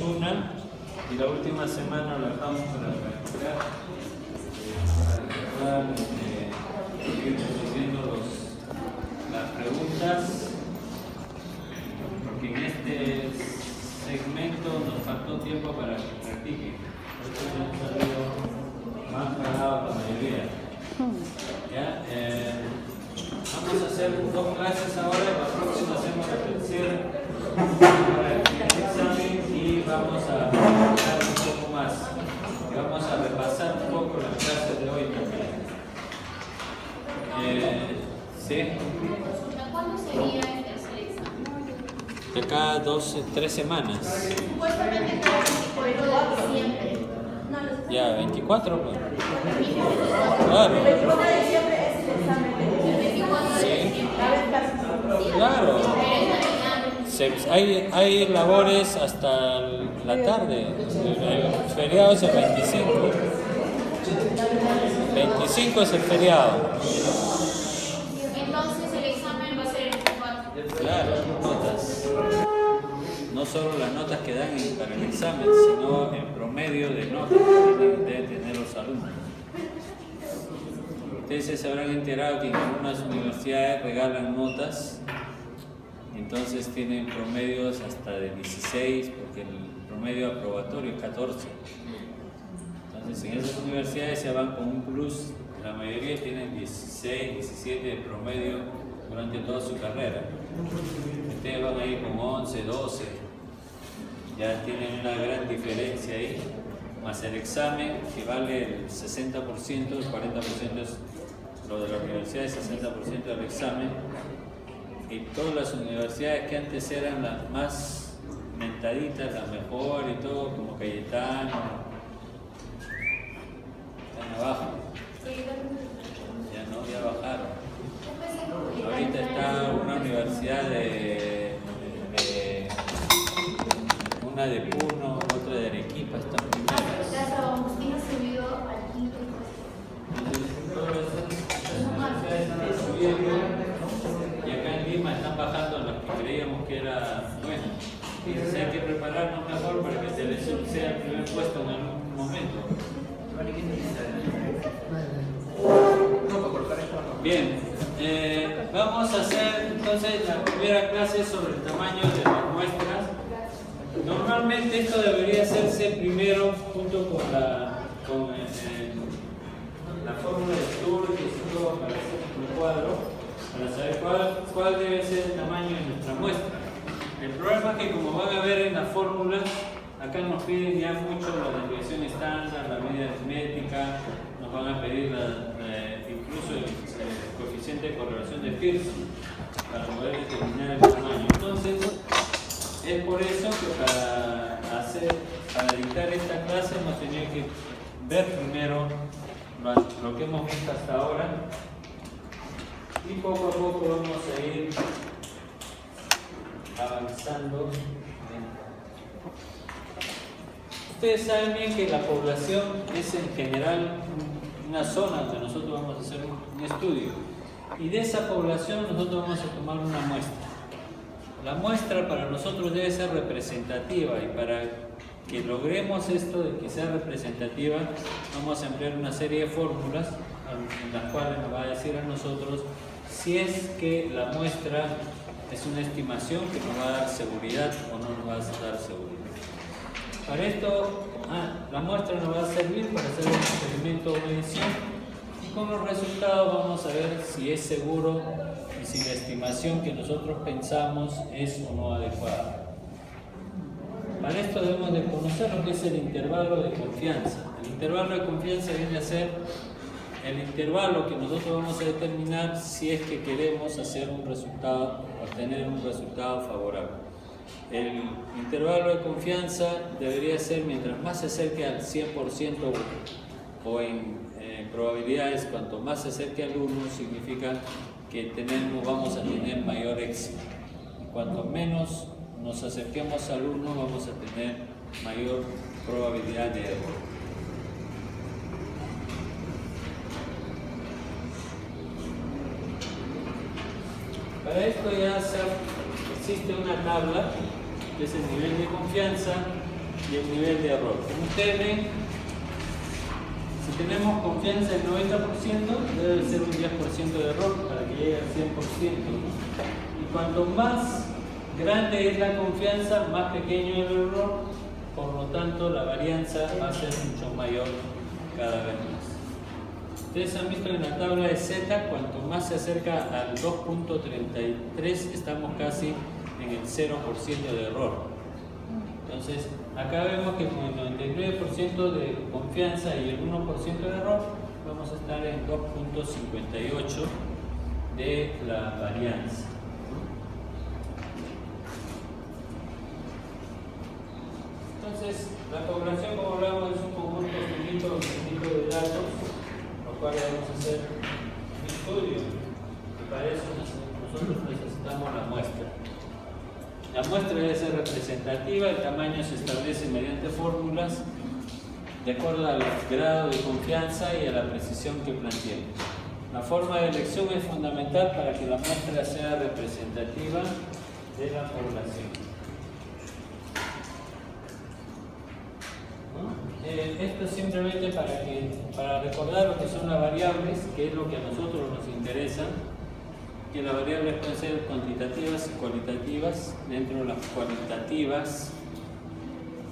una y la última semana la dejamos para practicar, para ir resolviendo las preguntas, porque en este segmento nos faltó tiempo para que practiquen. Por eso hemos salido más pagados la mayoría. ¿Ya? Vamos a hacer 2 clases ahora, la próxima hacemos la tercera para el examen y vamos a practicar un poco más. Y vamos a repasar un poco las clases de hoy también. ¿Sí? ¿Cuándo sería el tercer examen? De cada 3 semanas. Supuestamente cada 24 de diciembre. Ya, 24, pues. Claro. El 24 de diciembre es el examen de El 24 de diciembre. Claro. Hay labores hasta la tarde. El feriado es el 25. 25 es el feriado. Entonces el examen va a ser el 24. Claro, notas. No solo las notas que dan para el examen, sino el promedio de notas que deben tener los alumnos. Ustedes se habrán enterado que en algunas universidades regalan notas, entonces tienen promedios hasta de 16, porque el promedio aprobatorio es 14. Entonces en esas universidades se van con un plus, la mayoría tienen 16, 17 de promedio durante toda su carrera. Ustedes van a ir con 11, 12, ya tienen una gran diferencia ahí, más el examen que vale el 60%, el 40% es lo de la universidad, el 60% del examen, y todas las universidades que antes eran las más mentaditas, las mejores y todo, como Cayetano, están abajo, ya bajaron. Ahorita está una universidad una de Puno, otra de Arequipa, están primeras. La San Agustín ha subido al 5º puesto. Y acá en Lima están bajando las que creíamos que era bueno. Entonces hay que prepararnos mejor para que Telesur sea el primer puesto en algún momento. Bien, vamos a hacer entonces la primera clase sobre el tamaño de las muestras. Normalmente esto debería hacerse primero junto con la fórmula de Sturge y todo para hacer un cuadro, para saber cuál debe ser el tamaño de nuestra muestra. El problema es que, como van a ver en las fórmulas, acá nos piden ya mucho la desviación estándar, la medida aritmética, nos van a pedir incluso el coeficiente de correlación de Pearson para poder determinar el tamaño. Entonces, es por eso que para dictar esta clase hemos tenido que ver primero lo que hemos visto hasta ahora y poco a poco vamos a ir avanzando. Ustedes saben bien que la población es en general una zona donde nosotros vamos a hacer un estudio, y de esa población nosotros vamos a tomar una muestra. La muestra para nosotros debe ser representativa, y para que logremos esto de que sea representativa vamos a emplear una serie de fórmulas en las cuales nos va a decir a nosotros si es que la muestra es una estimación que nos va a dar seguridad o no nos va a dar seguridad. Para esto, la muestra nos va a servir para hacer un experimento o medición, y con los resultados vamos a ver si es seguro y si la estimación que nosotros pensamos es o no adecuada. Para esto debemos de conocer lo que es el intervalo de confianza. El intervalo de confianza viene a ser el intervalo que nosotros vamos a determinar si es que queremos hacer un resultado, obtener un resultado favorable. El intervalo de confianza debería ser mientras más se acerque al 100% o en probabilidades, cuanto más se acerque al 1 significa que vamos a tener mayor éxito. Y cuanto menos nos acerquemos al 1 vamos a tener mayor probabilidad de error. Para esto ya existe una tabla que es el nivel de confianza y el nivel de error. Como ustedes ven, si tenemos confianza en 90%, debe ser un 10% de error para que llegue al 100%, ¿no? Y cuanto más grande es la confianza, más pequeño el error, por lo tanto la varianza va a ser mucho mayor cada vez más. Ustedes han visto en la tabla de Z, cuanto más se acerca al 2.33, estamos casi en el 0% de error. Entonces, acá vemos que con el 99% de confianza y el 1% de error, vamos a estar en 2.58 de la varianza. Entonces, la población, como hablamos, es un conjunto finito de datos, los cuales vamos a hacer un estudio, y para eso nosotros necesitamos la muestra. La muestra debe ser representativa, el tamaño se establece mediante fórmulas de acuerdo al grado de confianza y a la precisión que planteemos. La forma de elección es fundamental para que la muestra sea representativa de la población. Esto es simplemente para recordar lo que son las variables, que es lo que a nosotros nos interesa, que las variables pueden ser cuantitativas y cualitativas. Dentro de las cualitativas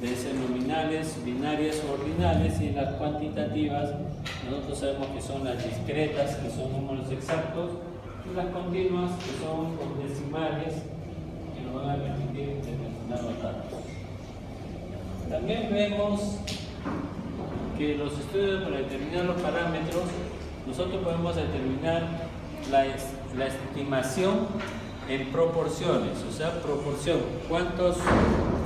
deben ser nominales, binarias o ordinales, y las cuantitativas nosotros sabemos que son las discretas, que son números exactos, y las continuas, que son con decimales, que nos van a permitir determinar los datos. También vemos que los estudios para determinar los parámetros, nosotros podemos determinar la estimación en proporciones, o sea, proporción.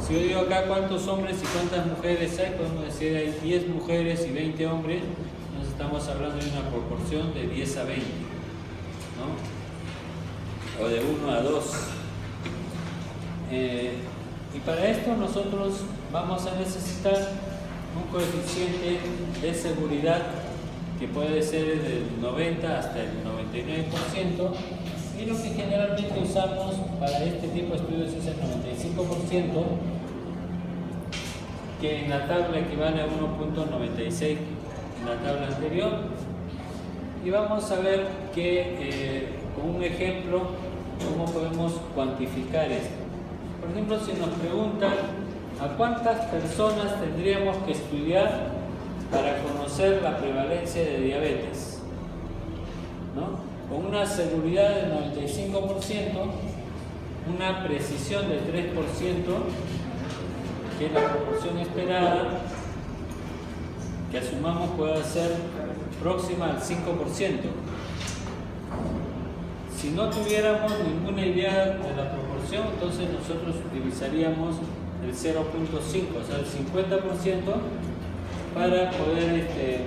Si yo digo acá cuántos hombres y cuántas mujeres hay, podemos decir hay 10 mujeres y 20 hombres, entonces estamos hablando de una proporción de 10 a 20, ¿no? O de 1 a 2. Y para esto nosotros vamos a necesitar un coeficiente de seguridad que puede ser del 90 hasta el 99%, y lo que generalmente usamos para este tipo de estudios es el 95%, que en la tabla equivale a 1.96 en la tabla anterior. Y vamos a ver que con un ejemplo cómo podemos cuantificar esto. Por ejemplo, si nos preguntan a cuántas personas tendríamos que estudiar para conocer la prevalencia de diabetes, ¿no? Con una seguridad del 95%, una precisión del 3%, que es la proporción esperada, que asumamos pueda ser próxima al 5%. Si no tuviéramos ninguna idea de la proporción, entonces nosotros utilizaríamos el 0.5, o sea, el 50%, para poder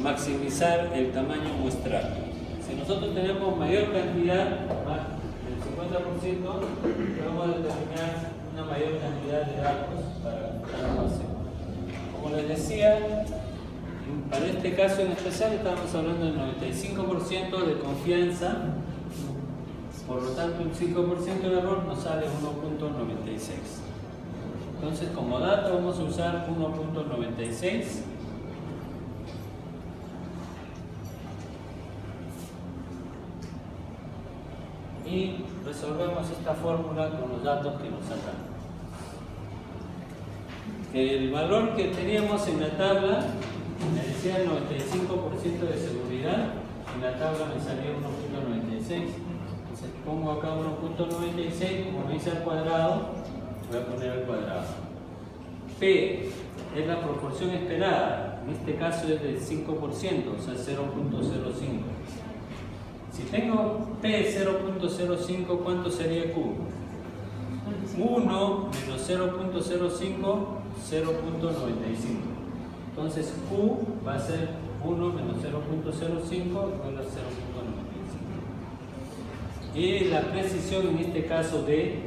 maximizar el tamaño muestral. Si nosotros tenemos mayor cantidad, más del 50%, podemos determinar una mayor cantidad de datos para cada base. Como les decía, para este caso en especial estamos hablando del 95% de confianza, por lo tanto un 5% de error nos sale 1.96. Entonces, como dato vamos a usar 1.96. Y resolvemos esta fórmula con los datos que nos sacan. El valor que teníamos en la tabla me decía el 95% de seguridad, en la tabla me salía 1.96. Entonces pongo acá 1.96, como me dice al cuadrado, voy a poner al cuadrado. P es la proporción esperada, en este caso es del 5%, o sea 0.05. Si tengo P 0.05, ¿cuánto sería Q? 1 menos 0.05, 0.95. Entonces Q va a ser 1 menos 0.05 igual a 0.95. Y la precisión en este caso D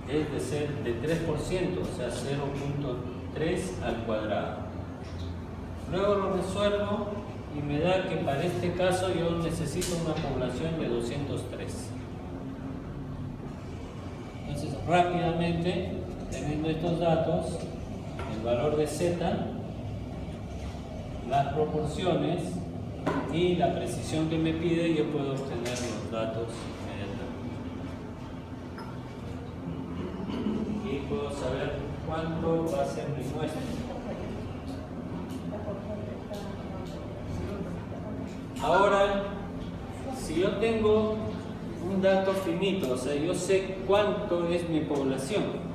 es de ser de 3%, o sea 0.3 al cuadrado. Luego lo resuelvo y me da que para este caso yo necesito una población de 203. Entonces rápidamente teniendo estos datos, el valor de Z, las proporciones y la precisión que me pide, yo puedo obtener los datos inmediatamente. Y puedo saber cuánto va a ser mi muestra. Ahora, si yo tengo un dato finito, o sea, yo sé cuánto es mi población,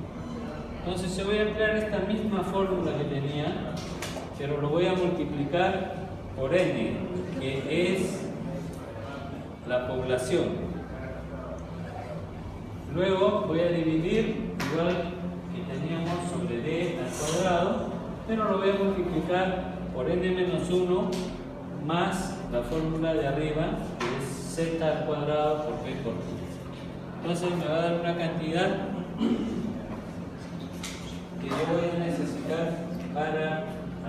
entonces yo voy a emplear esta misma fórmula que tenía, pero lo voy a multiplicar por n, que es la población. Luego voy a dividir igual que teníamos sobre d al cuadrado, pero lo voy a multiplicar por n menos 1 más la fórmula de arriba, que es z al cuadrado por p por q. Entonces me va a dar una cantidad que yo voy a necesitar para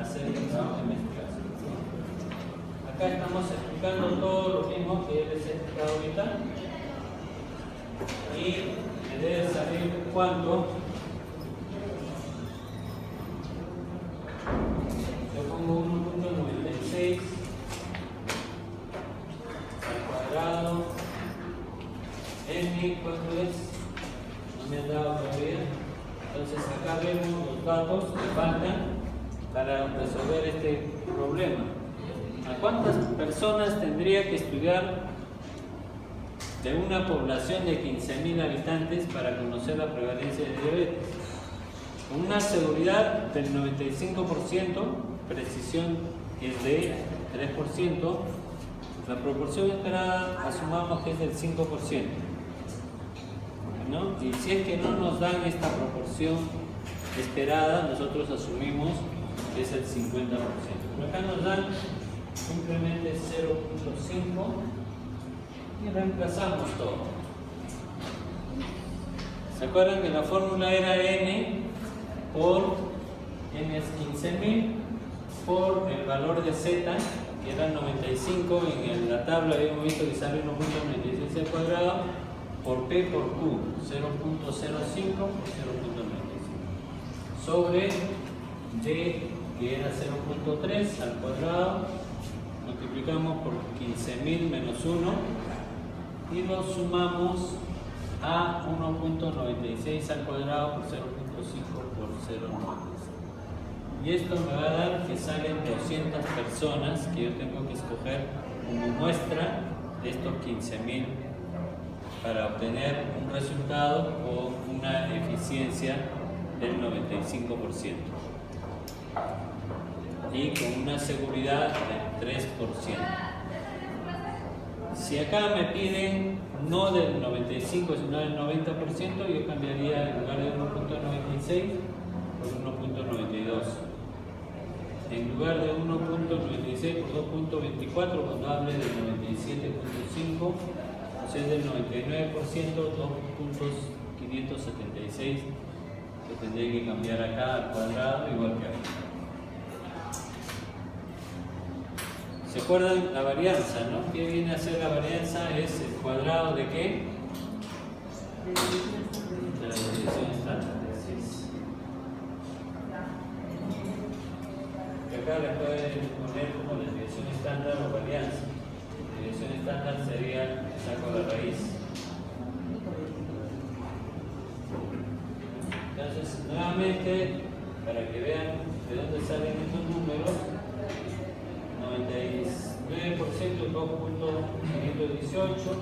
hacer el trabajo de investigación. Acá estamos explicando todo lo mismo que les he explicado ahorita, y me debe salir cuánto. Yo pongo 1.96 al cuadrado, n, ¿cuánto es? No me han dado todavía. Entonces acá vemos los datos que faltan para resolver este problema. ¿A cuántas personas tendría que estudiar de una población de 15.000 habitantes para conocer la prevalencia de diabetes? Con una seguridad del 95%, precisión es de 3%, la proporción esperada asumamos que es del 5%, ¿no? Y si es que no nos dan esta proporción esperada, nosotros asumimos que es el 50%. Pero acá nos dan simplemente 0.5 y reemplazamos todo. ¿Se acuerdan que la fórmula era n por n es 15.000 por el valor de z, que era 95, en la tabla habíamos visto que sale 1.96 al cuadrado, por p por q, 0.05 por 0.95, sobre d, que era 0.3 al cuadrado, multiplicamos por 15.000 menos 1 y lo sumamos a 1.96 al cuadrado por 0.5 por 0.96. Y esto me va a dar que salen 200 personas que yo tengo que escoger como muestra de estos 15.000 para obtener un resultado o una eficiencia del 95% y con una seguridad del 3%. Si acá me piden no del 95 sino del 90%, yo cambiaría en lugar de 1.96 por 1.92. En lugar de 1.96 por 2.24, cuando hable del 97.5, o sea, del 99%, 2.576, que tendría que cambiar acá al cuadrado, igual que acá. ¿Se acuerdan la varianza, no? ¿Qué viene a ser la varianza? Es el cuadrado de ¿qué? De la desviación estándar. Acá le pueden poner como desviación estándar o varianza. La desviación estándar sería, saco la raíz. Entonces, nuevamente, para que vean de dónde salen estos números, 99% es 2.518,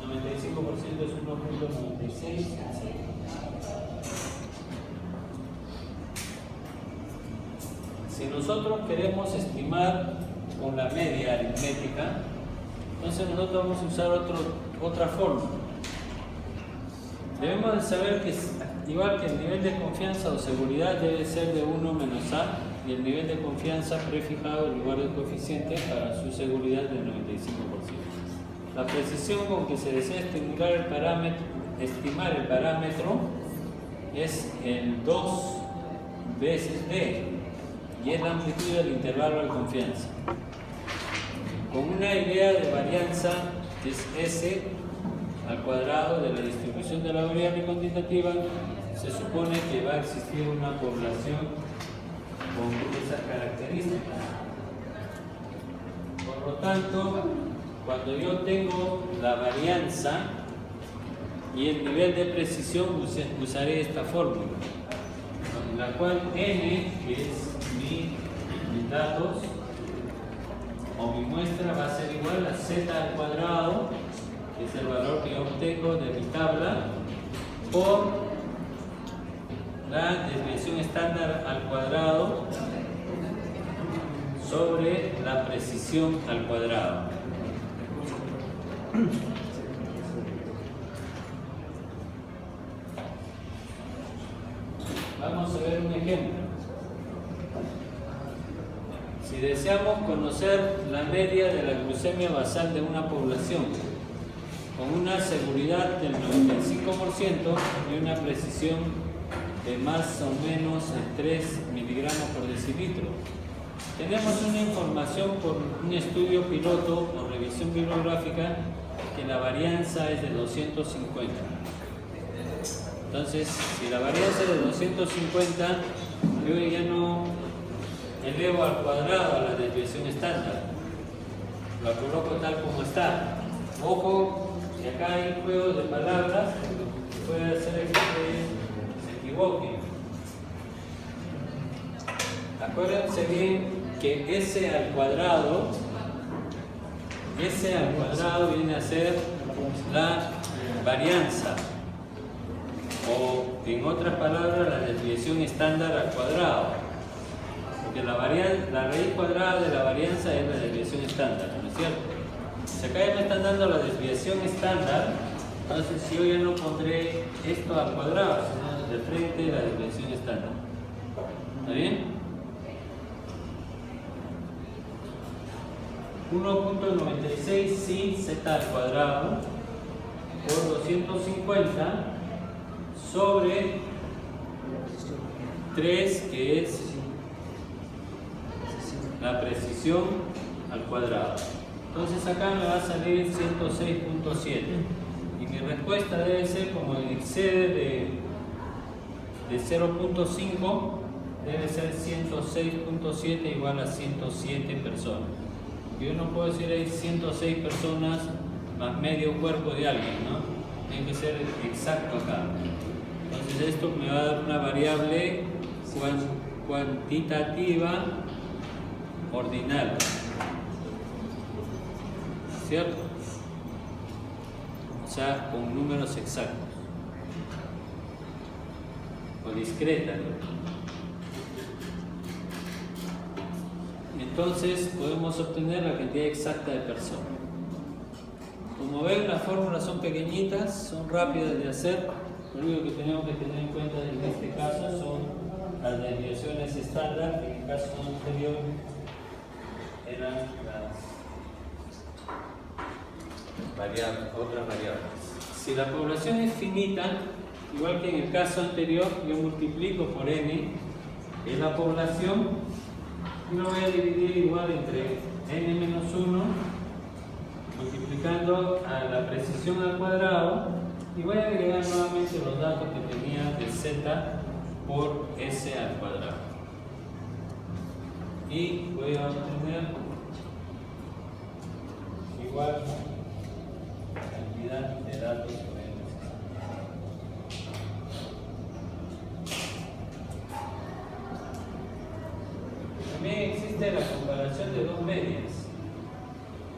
95% es 1.96. Si nosotros queremos estimar con la media aritmética, entonces nosotros vamos a usar otra fórmula. Debemos de saber que igual que el nivel de confianza o seguridad debe ser de 1 menos A, y el nivel de confianza prefijado en lugar del coeficiente para su seguridad del 95%. La precisión con que se desea estimar el parámetro es el 2 veces D, y es la amplitud del intervalo de confianza. Con una idea de varianza que es S al cuadrado de la distribución de la variable cuantitativa se supone que va a existir una población con esas características. Por lo tanto, cuando yo tengo la varianza y el nivel de precisión, usaré esta fórmula, en la cual n, que es mis datos o mi muestra, va a ser igual a z al cuadrado, que es el valor que yo obtengo de mi tabla, por la desviación estándar al cuadrado sobre la precisión al cuadrado. Vamos a ver un ejemplo. Si deseamos conocer la media de la glucemia basal de una población con una seguridad del 95% y una precisión de más o menos 3 miligramos por decilitro, tenemos una información por un estudio piloto o revisión bibliográfica que la varianza es de 250. Entonces, si la varianza es de 250, yo ya no elevo al cuadrado a la desviación estándar, lo coloco tal como está. Ojo, que acá hay juegos de palabras que puede hacer que se equivoquen. Acuérdense bien que S al cuadrado viene a ser la varianza, o en otras palabras, la desviación estándar al cuadrado. Porque la raíz cuadrada de la varianza es la desviación estándar, ¿no es cierto? Si acá ya me están dando la desviación estándar, entonces yo ya no pondré esto al cuadrado, sino de frente la desviación estándar. ¿Está bien? 1.96 sin z al cuadrado por 250 sobre 3, que es la precisión al cuadrado. Entonces acá me va a salir 106.7 y mi respuesta debe ser, como excede de 0.5, debe ser 106.7 igual a 107 personas. Yo no puedo decir hay 106 personas más medio cuerpo de alguien, ¿no? Tiene que ser exacto acá. Entonces esto me va a dar una variable cuantitativa ordinal, ¿cierto? O sea, con números exactos o discreta, ¿no? Entonces podemos obtener la cantidad exacta de personas. Como ven, las fórmulas son pequeñitas, son rápidas de hacer. Lo único que tenemos que tener en cuenta en este caso son las desviaciones estándar, que en el caso anterior eran las otras variables. Si la población es finita, igual que en el caso anterior, yo multiplico por n, que es la población, y lo voy a dividir igual entre n-1, multiplicando a la precisión al cuadrado, y voy a agregar nuevamente los datos que tenía de z por s al cuadrado. Y voy a obtener igual cantidad de datos que voy a necesitar. También existe la comparación de dos medias,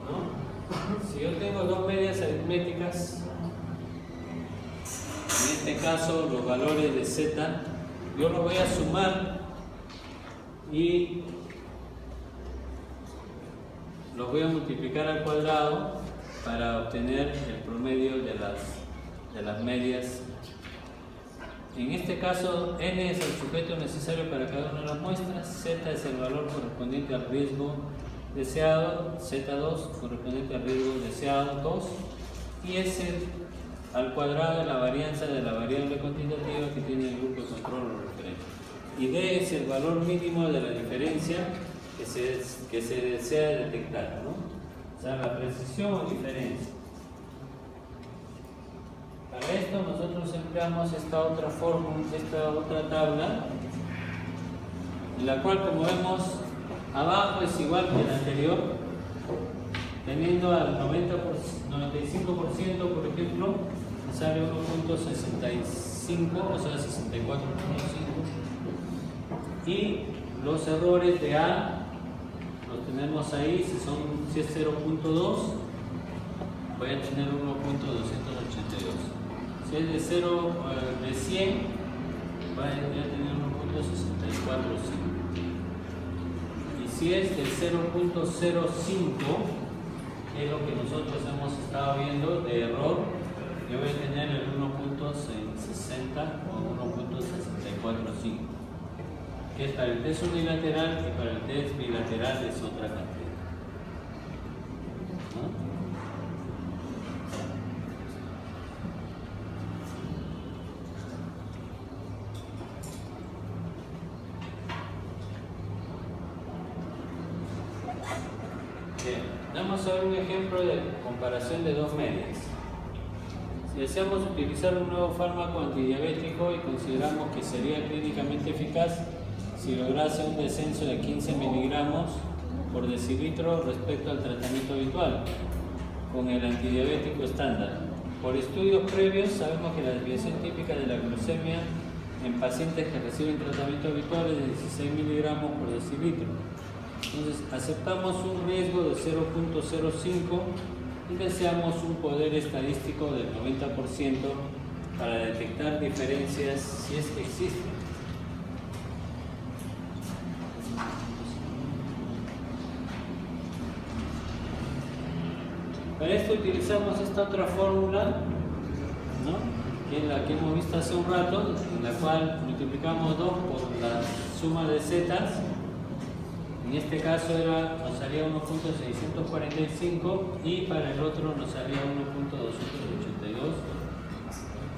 ¿no? Si yo tengo dos medias aritméticas, en este caso los valores de z, yo los voy a sumar y los voy a multiplicar al cuadrado para obtener el promedio de las medias. En este caso, n es el sujeto necesario para cada una de las muestras, z es el valor correspondiente al riesgo deseado, z2 correspondiente al riesgo deseado 2, y s al cuadrado es la varianza de la variable cuantitativa que tiene el grupo de control o referente. Y d es el valor mínimo de la diferencia que se desea detectar, ¿no? O sea, la precisión o diferencia. Para esto nosotros nosotros empleamos esta otra fórmula, esta otra tabla, en la cual, como vemos, abajo es igual que el anterior, teniendo al 95%, por ejemplo, me sale 1.65, o sea, 64.5. Y los errores de A los tenemos ahí, si es 0.2, voy a tener 1.282. Si es de 100, voy a tener 1.645. Y si es de 0.05, que es lo que nosotros hemos estado viendo de error, yo voy a tener el 1.60 o 1.645. Que es para el test unilateral y para el test bilateral es otra cantidad. ¿No? Bien, vamos a ver un ejemplo de comparación de dos medias. Si deseamos utilizar un nuevo fármaco antidiabético y consideramos que sería clínicamente eficaz si lograse un descenso de 15 miligramos por decilitro respecto al tratamiento habitual con el antidiabético estándar. Por estudios previos sabemos que la desviación típica de la glucemia en pacientes que reciben tratamiento habitual es de 16 miligramos por decilitro. Entonces aceptamos un riesgo de 0.05 y deseamos un poder estadístico del 90% para detectar diferencias si es que existen. Para esto utilizamos esta otra fórmula, ¿no? Que es la que hemos visto hace un rato, en la cual multiplicamos 2 por la suma de zetas. En este caso nos salía 1.645 y para el otro nos salía 1.282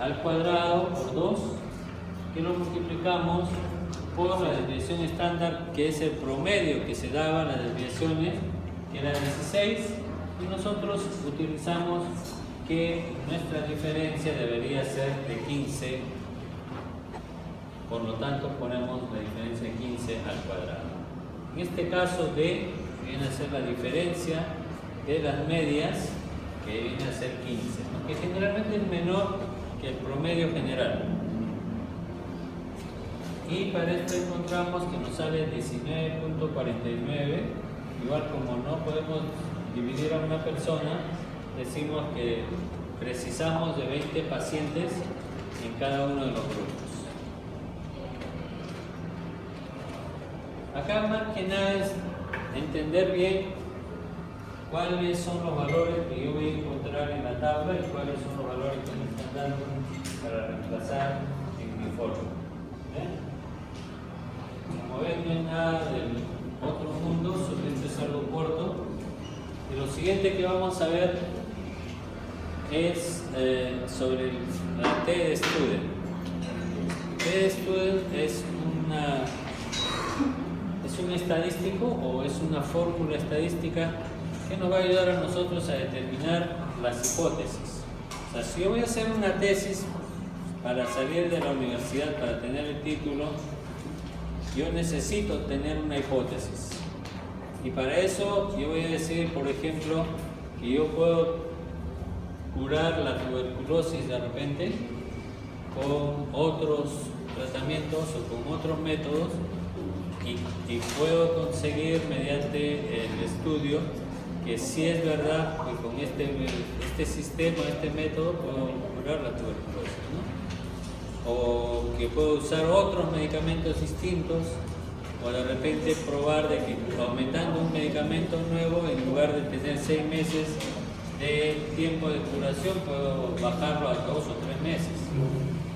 al cuadrado por 2, que lo multiplicamos por la desviación estándar, que es el promedio que se daba, las desviaciones, que era 16, y nosotros utilizamos que nuestra diferencia debería ser de 15, por lo tanto ponemos la diferencia de 15 al cuadrado. En este caso D viene a ser la diferencia de las medias, que viene a ser 15, ¿no? Que generalmente es menor que el promedio general. Y para esto encontramos que nos sale 19.49, igual como no podemos dividir a una persona, decimos que precisamos de 20 pacientes en cada uno de los grupos. Acá más que nada es entender bien cuáles son los valores que yo voy a encontrar en la tabla y cuáles son los valores que me están dando para reemplazar en mi fórmula. Como ven, no es nada del otro mundo, solamente es algo corto. Y lo siguiente que vamos a ver es sobre la T-Student. T-Student es un estadístico o es una fórmula estadística que nos va a ayudar a nosotros a determinar las hipótesis. O sea, si yo voy a hacer una tesis para salir de la universidad, para tener el título, yo necesito tener una hipótesis. Y para eso yo voy a decir, por ejemplo, que yo puedo curar la tuberculosis de repente con otros tratamientos o con otros métodos y puedo conseguir mediante el estudio que sí es verdad que con este sistema, este método puedo curar la tuberculosis, ¿no? O que puedo usar otros medicamentos distintos, o de repente probar de que aumentando un medicamento nuevo, en lugar de tener 6 meses de tiempo de curación, puedo bajarlo a 2 o 3 meses.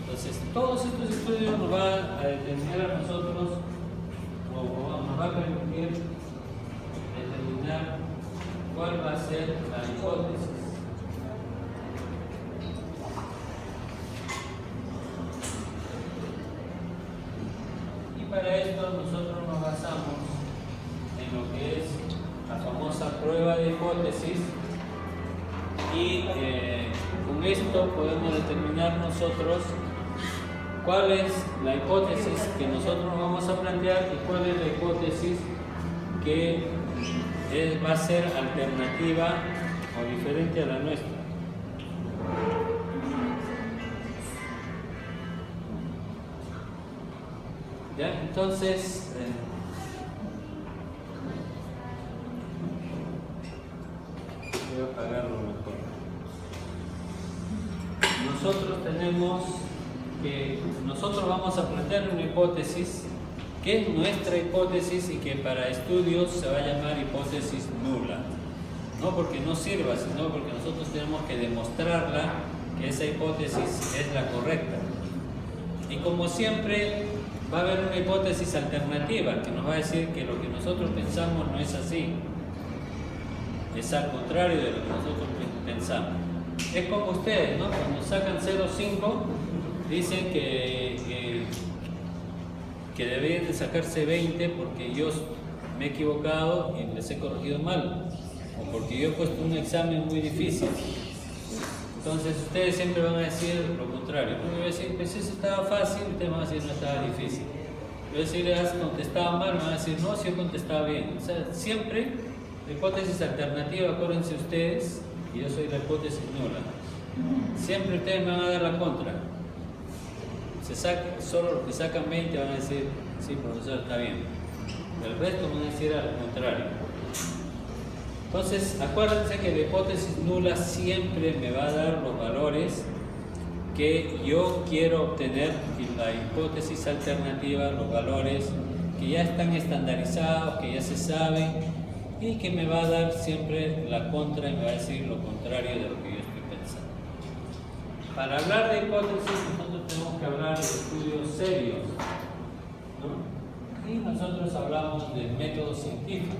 Entonces, todos estos estudios nos van a determinar a nosotros, o nos va a permitir determinar cuál va a ser la hipótesis. Y para esto nosotros nos basamos en lo que es la famosa prueba de hipótesis y con esto podemos determinar nosotros cuál es la hipótesis que nosotros vamos a plantear y cuál es la hipótesis que va a ser alternativa o diferente a la nuestra. ¿Ya? Entonces, voy a apagarlo mejor. Nosotros vamos a plantear una hipótesis que es nuestra hipótesis y que para estudios se va a llamar hipótesis nula. No porque no sirva, sino porque nosotros tenemos que demostrarla, que esa hipótesis es la correcta. Y como siempre, va a haber una hipótesis alternativa que nos va a decir que lo que nosotros pensamos no es así. Es al contrario de lo que nosotros pensamos. Es como ustedes, ¿no? Cuando sacan 0,5, dicen que deberían de sacarse 20 porque yo me he equivocado y les he corregido mal, o porque yo he puesto un examen muy difícil. Entonces ustedes siempre van a decir lo contrario. Yo voy a decir, pues eso estaba fácil, ustedes van a decir no estaba difícil. Yo voy a decir, has contestado mal, me van a decir no, sí he contestado bien. O sea, siempre la hipótesis alternativa, acuérdense ustedes, y yo soy la hipótesis nula. Siempre ustedes me van a dar la contra. Solo los que sacan 20 van a decir, sí, profesor, está bien. El resto van a decir al contrario. Entonces, acuérdense que la hipótesis nula siempre me va a dar los valores que yo quiero obtener y la hipótesis alternativa, los valores que ya están estandarizados, que ya se saben y que me va a dar siempre la contra y me va a decir lo contrario de lo que yo estoy pensando. Para hablar de hipótesis, nosotros tenemos que hablar de estudios serios, ¿no? Y nosotros hablamos de método científico.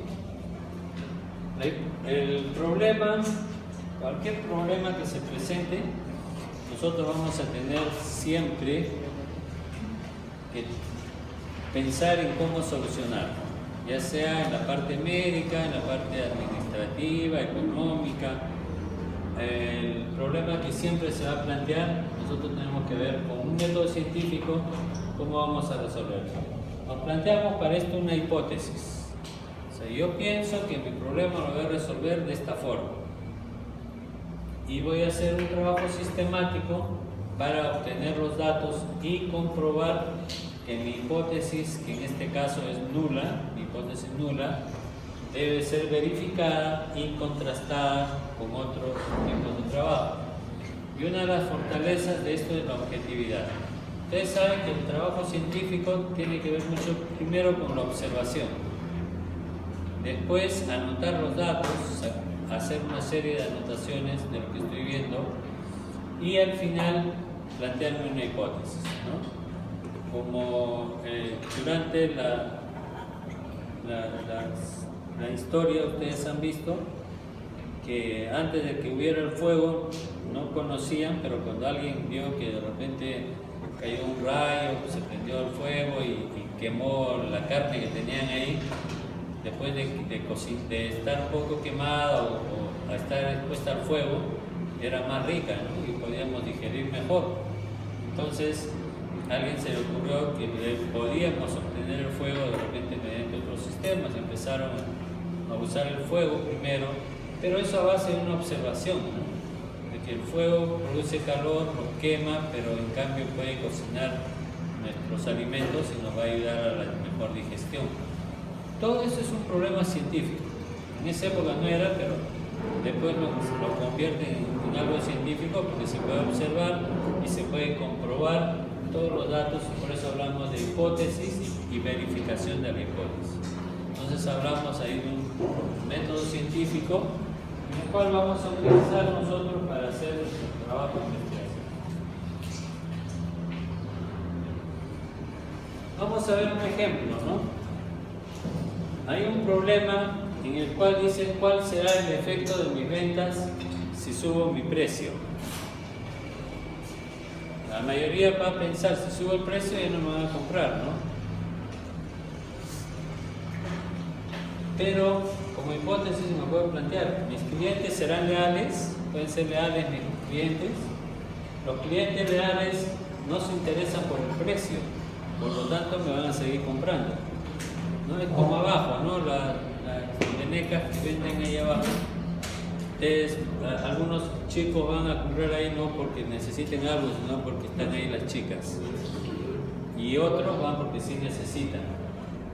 El problema, cualquier problema que se presente, nosotros vamos a tener siempre que pensar en cómo solucionarlo, ya sea en la parte médica, en la parte administrativa, económica. El problema que siempre se va a plantear, nosotros tenemos que ver con un método científico cómo vamos a resolverlo. Nos planteamos para esto una hipótesis. O sea, yo pienso que mi problema lo voy a resolver de esta forma. Y voy a hacer un trabajo sistemático para obtener los datos y comprobar que mi hipótesis, que en este caso es nula, mi hipótesis nula, debe ser verificada y contrastada con otros tipos de trabajo. Y una de las fortalezas de esto es la objetividad. Ustedes saben que el trabajo científico tiene que ver mucho primero con la observación, después anotar los datos, hacer una serie de anotaciones de lo que estoy viendo y al final plantearme una hipótesis, ¿no? Como durante la historia ustedes han visto que antes de que hubiera el fuego no conocían, pero cuando alguien vio que de repente cayó un rayo, se prendió el fuego y quemó la carne que tenían ahí, después de estar un poco quemada o a estar expuesta al fuego, era más rica, ¿no? Y podíamos digerir mejor. Entonces a alguien se le ocurrió que podíamos obtener el fuego de repente mediante otros sistemas. Empezaron a usar el fuego primero, pero eso a base de una observación, ¿no? De que el fuego produce calor, nos quema, pero en cambio puede cocinar nuestros alimentos y nos va a ayudar a la mejor digestión. Todo eso es un problema científico. En esa época no era, pero después lo convierten en algo científico porque se puede observar y se puede comprobar todos los datos, por eso hablamos de hipótesis y verificación de la hipótesis. Entonces hablamos ahí de un método científico en el cual vamos a utilizar nosotros para hacer el trabajo de investigación. Vamos a ver un ejemplo, ¿no? Hay un problema en el cual dice cuál será el efecto de mis ventas si subo mi precio. La mayoría va a pensar, si subo el precio ya no me van a comprar, ¿no? Pero como hipótesis me puedo plantear, mis clientes serán leales, pueden ser leales mis clientes. Los clientes reales no se interesan por el precio, por lo tanto me van a seguir comprando. No es como abajo, ¿no? Las venecas que venden ahí abajo. Algunos chicos van a comprar ahí no porque necesiten algo, sino porque están ahí las chicas. Y otros van porque sí necesitan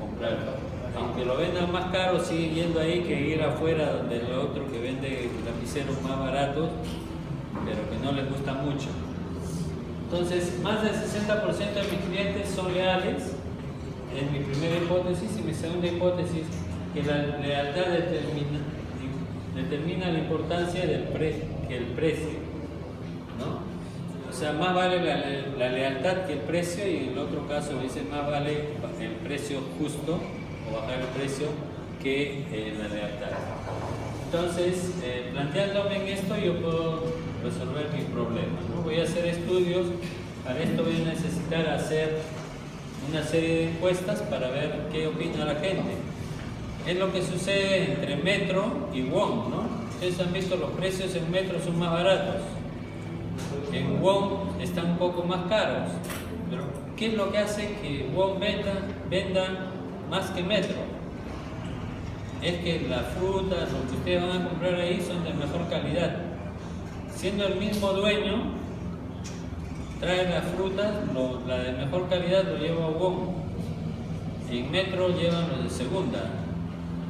comprarlo. Aunque lo vendan más caro, siguen yendo ahí que ir afuera donde el otro que vende lapiceros más baratos, pero que no les gusta mucho. Entonces, más del 60% de mis clientes son leales, en mi primera hipótesis, y mi segunda hipótesis, que la lealtad determina la importancia que el precio, ¿no? O sea, más vale la lealtad que el precio, y en el otro caso me dice más vale el precio justo o bajar el precio que la lealtad. Entonces, planteándome en esto, yo puedo resolver mi problema, ¿no? Voy a hacer estudios, para esto voy a necesitar hacer una serie de encuestas para ver qué opina la gente. Es lo que sucede entre Metro y WOM, ¿no? Ustedes han visto los precios en Metro son más baratos, en WOM están un poco más caros, pero ¿qué es lo que hace que WOM venda más que Metro? Es que las frutas, lo que ustedes van a comprar ahí son de mejor calidad. Siendo el mismo dueño, trae las frutas, la de mejor calidad lo lleva a WOM. En Metro llevan los de segunda.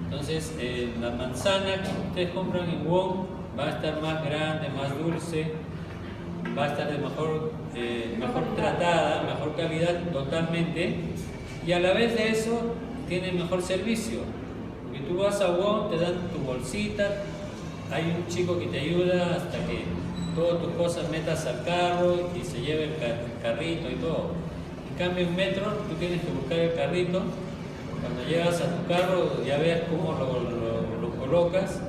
Entonces, la manzana que ustedes compran en WOM va a estar más grande, más dulce, va a estar de mejor tratada, mejor calidad totalmente, y a la vez de eso tiene mejor servicio. Porque tú vas a WOM, te dan tu bolsita, hay un chico que te ayuda hasta que todas tus cosas metas al carro y se lleve el carrito y todo. En cambio en Metro tú tienes que buscar el carrito, cuando llegas a tu carro ya ves cómo lo colocas,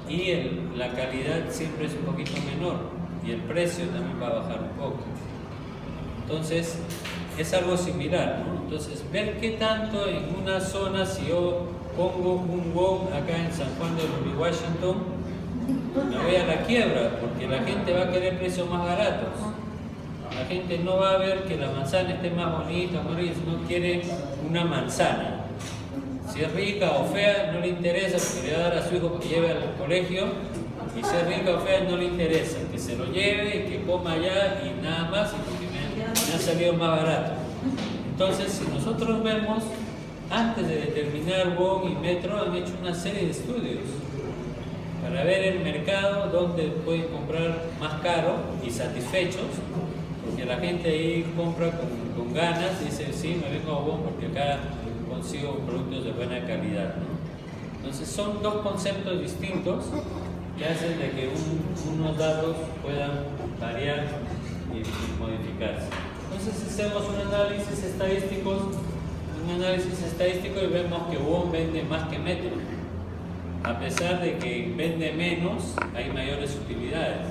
y la calidad siempre es un poquito menor y el precio también va a bajar un poco. Entonces es algo similar, ¿no? Entonces ver qué tanto en una zona, si yo pongo un WOM acá en San Juan de Washington, me voy a la quiebra, porque la gente va a querer precios más baratos. La gente no va a ver que la manzana esté más bonita, sino quiere una manzana. Si es rica o fea, no le interesa, porque le va a dar a su hijo que lleve al colegio, y si es rica o fea, no le interesa, que se lo lleve y que coma allá y nada más, y porque me ha salido más barato. Entonces, si nosotros vemos, antes de determinar WOM y Metro, han hecho una serie de estudios para ver el mercado donde pueden comprar más caro y satisfechos, porque la gente ahí compra con ganas y dice, sí, me vengo a WOM porque acá consigo productos de buena calidad, ¿no? Entonces son dos conceptos distintos que hacen de que unos datos puedan variar y modificarse. Entonces hacemos un análisis estadístico y vemos que WOM vende más que Metro. A pesar de que vende menos, hay mayores utilidades,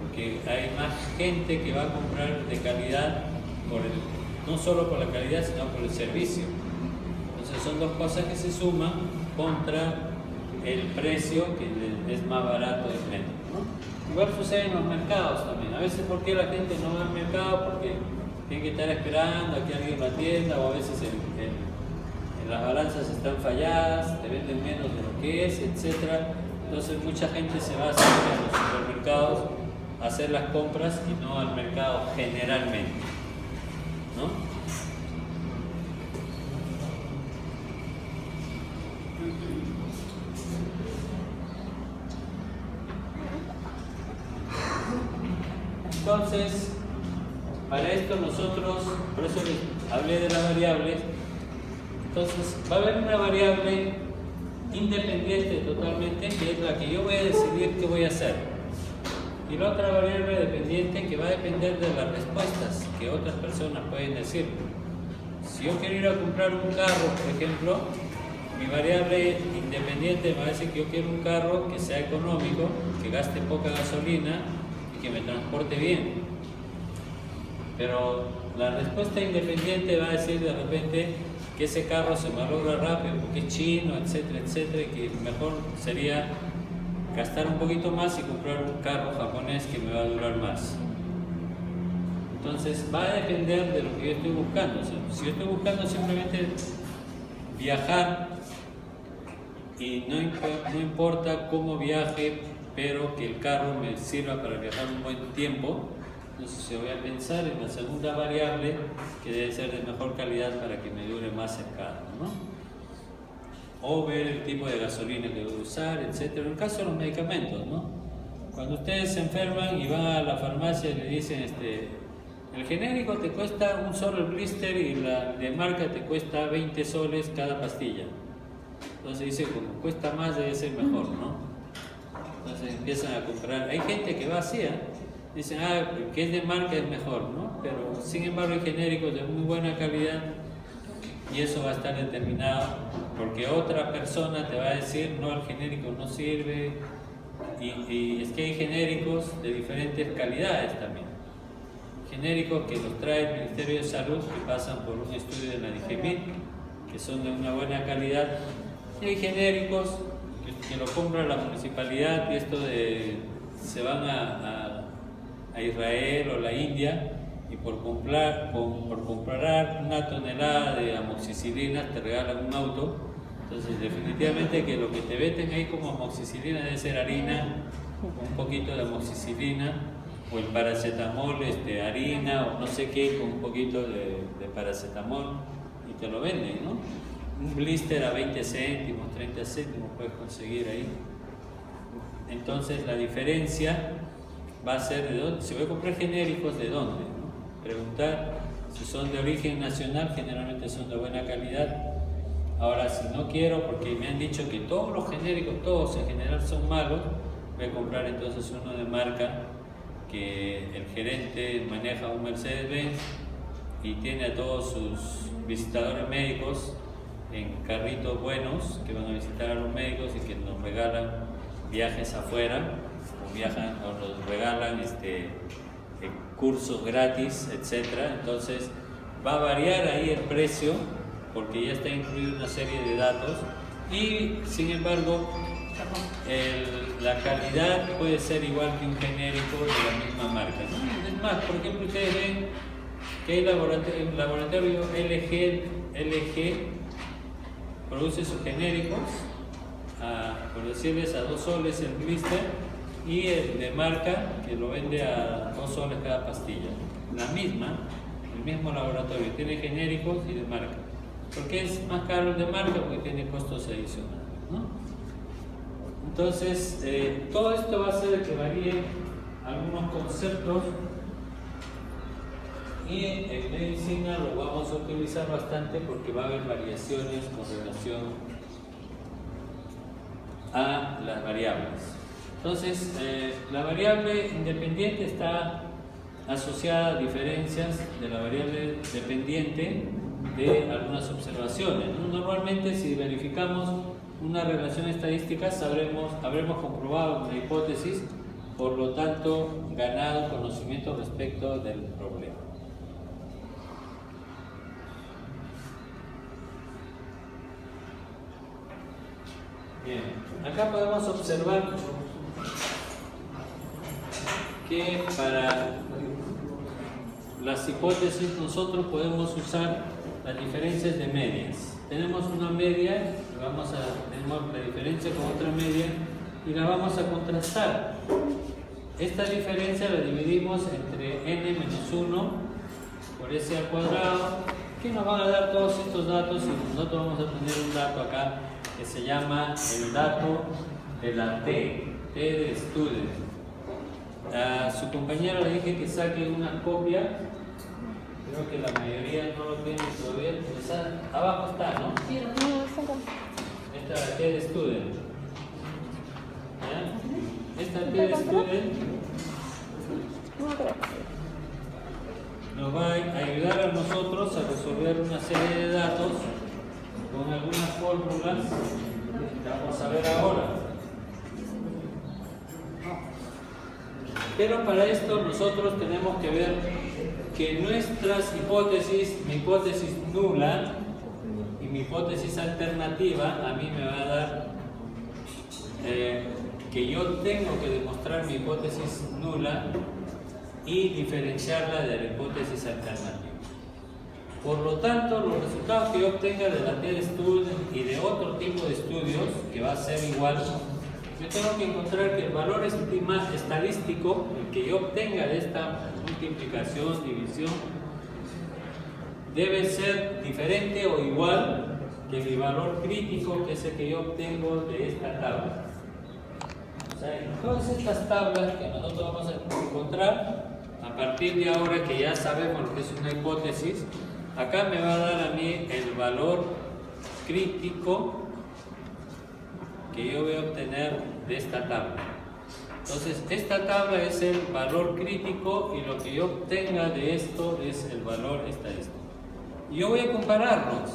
porque hay más gente que va a comprar de calidad, no solo por la calidad, sino por el servicio. Entonces son dos cosas que se suman contra el precio que es más barato de Metro, ¿no? Igual sucede en los mercados también. A veces, ¿por qué la gente no va al mercado? Porque tiene que estar esperando a que alguien lo atienda, o a veces las balanzas están falladas, te venden menos de lo que es, etc. Entonces mucha gente se va a hacer a los supermercados a hacer las compras y no al mercado generalmente, ¿no? Entonces, para esto nosotros, por eso les hablé de las variables. Entonces, va a haber una variable independiente totalmente, que es la que yo voy a decidir qué voy a hacer. Y la otra variable dependiente que va a depender de las respuestas que otras personas pueden decir. Si yo quiero ir a comprar un carro, por ejemplo, mi variable independiente me va a decir que yo quiero un carro que sea económico, que gaste poca gasolina y que me transporte bien. Pero la respuesta independiente va a decir de repente que ese carro se malogra rápido porque es chino, etcétera, etcétera, y que mejor sería gastar un poquito más y comprar un carro japonés que me va a durar más. Entonces va a depender de lo que yo estoy buscando. O sea, si yo estoy buscando simplemente viajar y no importa cómo viaje, pero que el carro me sirva para viajar un buen tiempo, entonces yo voy a pensar en la segunda variable, que debe ser de mejor calidad para que me dure más el carro, ¿no? O ver el tipo de gasolina que voy a usar, etc. En el caso de los medicamentos, ¿no? Cuando ustedes se enferman y van a la farmacia y le dicen, el genérico te cuesta un solo el blister y la de marca te cuesta 20 soles cada pastilla. Entonces dice, como cuesta más debe ser mejor, ¿no? Entonces empiezan a comprar. Hay gente que va así, dicen, el que es de marca es mejor, ¿no? Pero sin embargo hay genéricos de muy buena calidad y eso va a estar determinado porque otra persona te va a decir, no, el genérico no sirve. Y es que hay genéricos de diferentes calidades también. Genéricos que los trae el Ministerio de Salud, que pasan por un estudio de la DGMIT, que son de una buena calidad, y hay genéricos que lo compra la municipalidad y se van a Israel o la India y por comprar una tonelada de amoxicilina te regalan un auto. Entonces definitivamente que lo que te venden ahí como amoxicilina debe ser harina, un poquito de amoxicilina, o el paracetamol, harina o no sé qué, con un poquito de paracetamol y te lo venden, ¿no? Un blister a 20 céntimos, 30 céntimos puedes conseguir ahí. Entonces la diferencia va a ser de dónde, si voy a comprar genéricos, ¿de dónde? ¿No? Preguntar si son de origen nacional, generalmente son de buena calidad. Ahora, si no quiero, porque me han dicho que todos los genéricos, todos en general son malos, voy a comprar entonces uno de marca, que el gerente maneja un Mercedes-Benz y tiene a todos sus visitadores médicos en carritos buenos que van a visitar a los médicos y que nos regalan viajes afuera o nos regalan cursos gratis, etc. Entonces va a variar ahí el precio porque ya está incluido una serie de datos y sin embargo la calidad puede ser igual que un genérico de la misma marca, ¿no? Es más, por ejemplo, ustedes ven que hay el laboratorio LG produce sus genéricos, por decirles, a 2 soles el blister, y el de marca que lo vende a 2 soles cada pastilla. El mismo laboratorio tiene genéricos y de marca. ¿Por qué es más caro el de marca? Porque tiene costos adicionales, ¿no? Entonces, todo esto va a hacer que varíen algunos conceptos y en medicina lo vamos a utilizar bastante porque va a haber variaciones con relación a las variables. Entonces, la variable independiente está asociada a diferencias de la variable dependiente de algunas observaciones, ¿no? Normalmente, si verificamos una relación estadística, habremos comprobado una hipótesis, por lo tanto, ganado conocimiento respecto del problema. Bien, acá podemos observar que para las hipótesis nosotros podemos usar las diferencias de medias. Tenemos una media, tenemos la diferencia con otra media y la vamos a contrastar. Esta diferencia la dividimos entre n menos 1 por s al cuadrado, que nos van a dar todos estos datos y nosotros vamos a tener un dato acá que se llama el dato de la T de student. A su compañero le dije que saque una copia. Creo que la mayoría no lo tiene todavía. Abajo está, ¿no? Esta es la T de student. ¿Ya? Esta T de student nos va a ayudar a nosotros a resolver una serie de datos con algunas fórmulas que vamos a ver ahora. Pero para esto nosotros tenemos que ver que nuestras hipótesis, mi hipótesis nula y mi hipótesis alternativa, a mí me va a dar que yo tengo que demostrar mi hipótesis nula y diferenciarla de la hipótesis alternativa. Por lo tanto, los resultados que yo obtenga de la TED-Student y de otro tipo de estudios, que va a ser igual, yo tengo que encontrar que el valor estadístico, el que yo obtenga de esta multiplicación, división, debe ser diferente o igual que mi valor crítico, que es el que yo obtengo de esta tabla. O sea, en todas estas tablas que nosotros vamos a encontrar, a partir de ahora que ya sabemos lo que es una hipótesis, acá me va a dar a mí el valor crítico que yo voy a obtener de esta tabla. Entonces, esta tabla es el valor crítico y lo que yo obtenga de esto es el valor estadístico. Y yo voy a compararlos.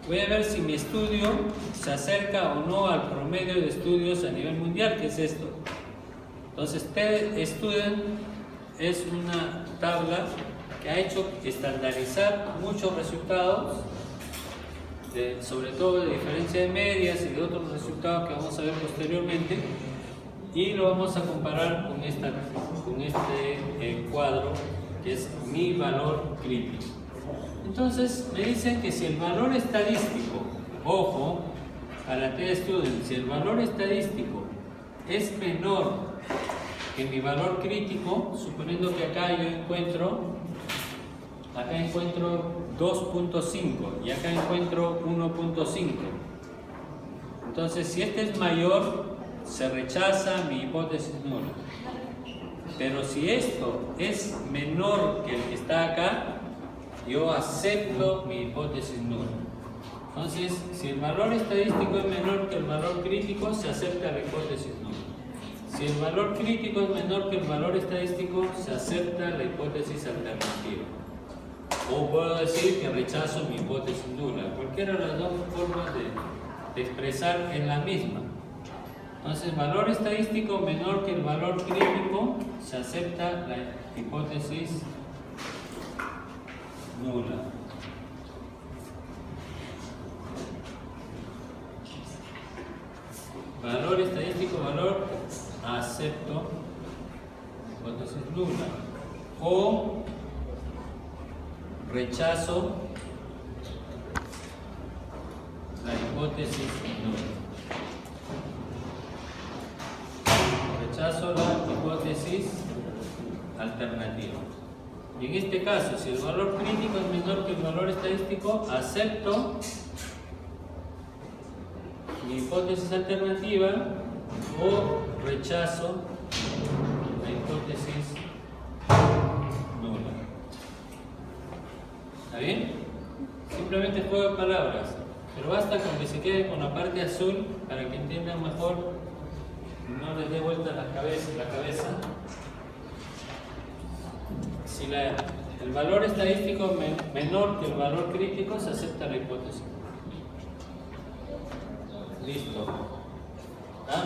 Voy a ver si mi estudio se acerca o no al promedio de estudios a nivel mundial, que es esto. Entonces, TED-Student es una tabla que ha hecho estandarizar muchos resultados, sobre todo de diferencia de medias y de otros resultados que vamos a ver posteriormente, y lo vamos a comparar con este cuadro que es mi valor crítico. Entonces me dicen que si el valor estadístico, ojo, a la TED-Student, si el valor estadístico es menor que mi valor crítico, suponiendo que acá yo encuentro 2.5 y acá encuentro 1.5. Entonces, si este es mayor, se rechaza mi hipótesis nula. Pero si esto es menor que el que está acá, yo acepto mi hipótesis nula. Entonces, si el valor estadístico es menor que el valor crítico, se acepta la hipótesis nula. Si el valor crítico es menor que el valor estadístico, se acepta la hipótesis alternativa. O puedo decir que rechazo mi hipótesis nula. Cualquiera de las dos formas de expresar es la misma. Entonces, valor estadístico menor que el valor crítico, se acepta la hipótesis nula. Valor estadístico, valor, acepto hipótesis nula. O rechazo la hipótesis nula. Rechazo la hipótesis alternativa. Y en este caso, si el valor crítico es menor que el valor estadístico, acepto mi hipótesis alternativa o rechazo la hipótesis nula. ¿Está bien? Simplemente juego de palabras, pero basta con que se quede con la parte azul para que entiendan mejor, no les dé vuelta la cabeza. Si el valor estadístico es menor que el valor crítico, se acepta la hipótesis. Listo. ¿Ah?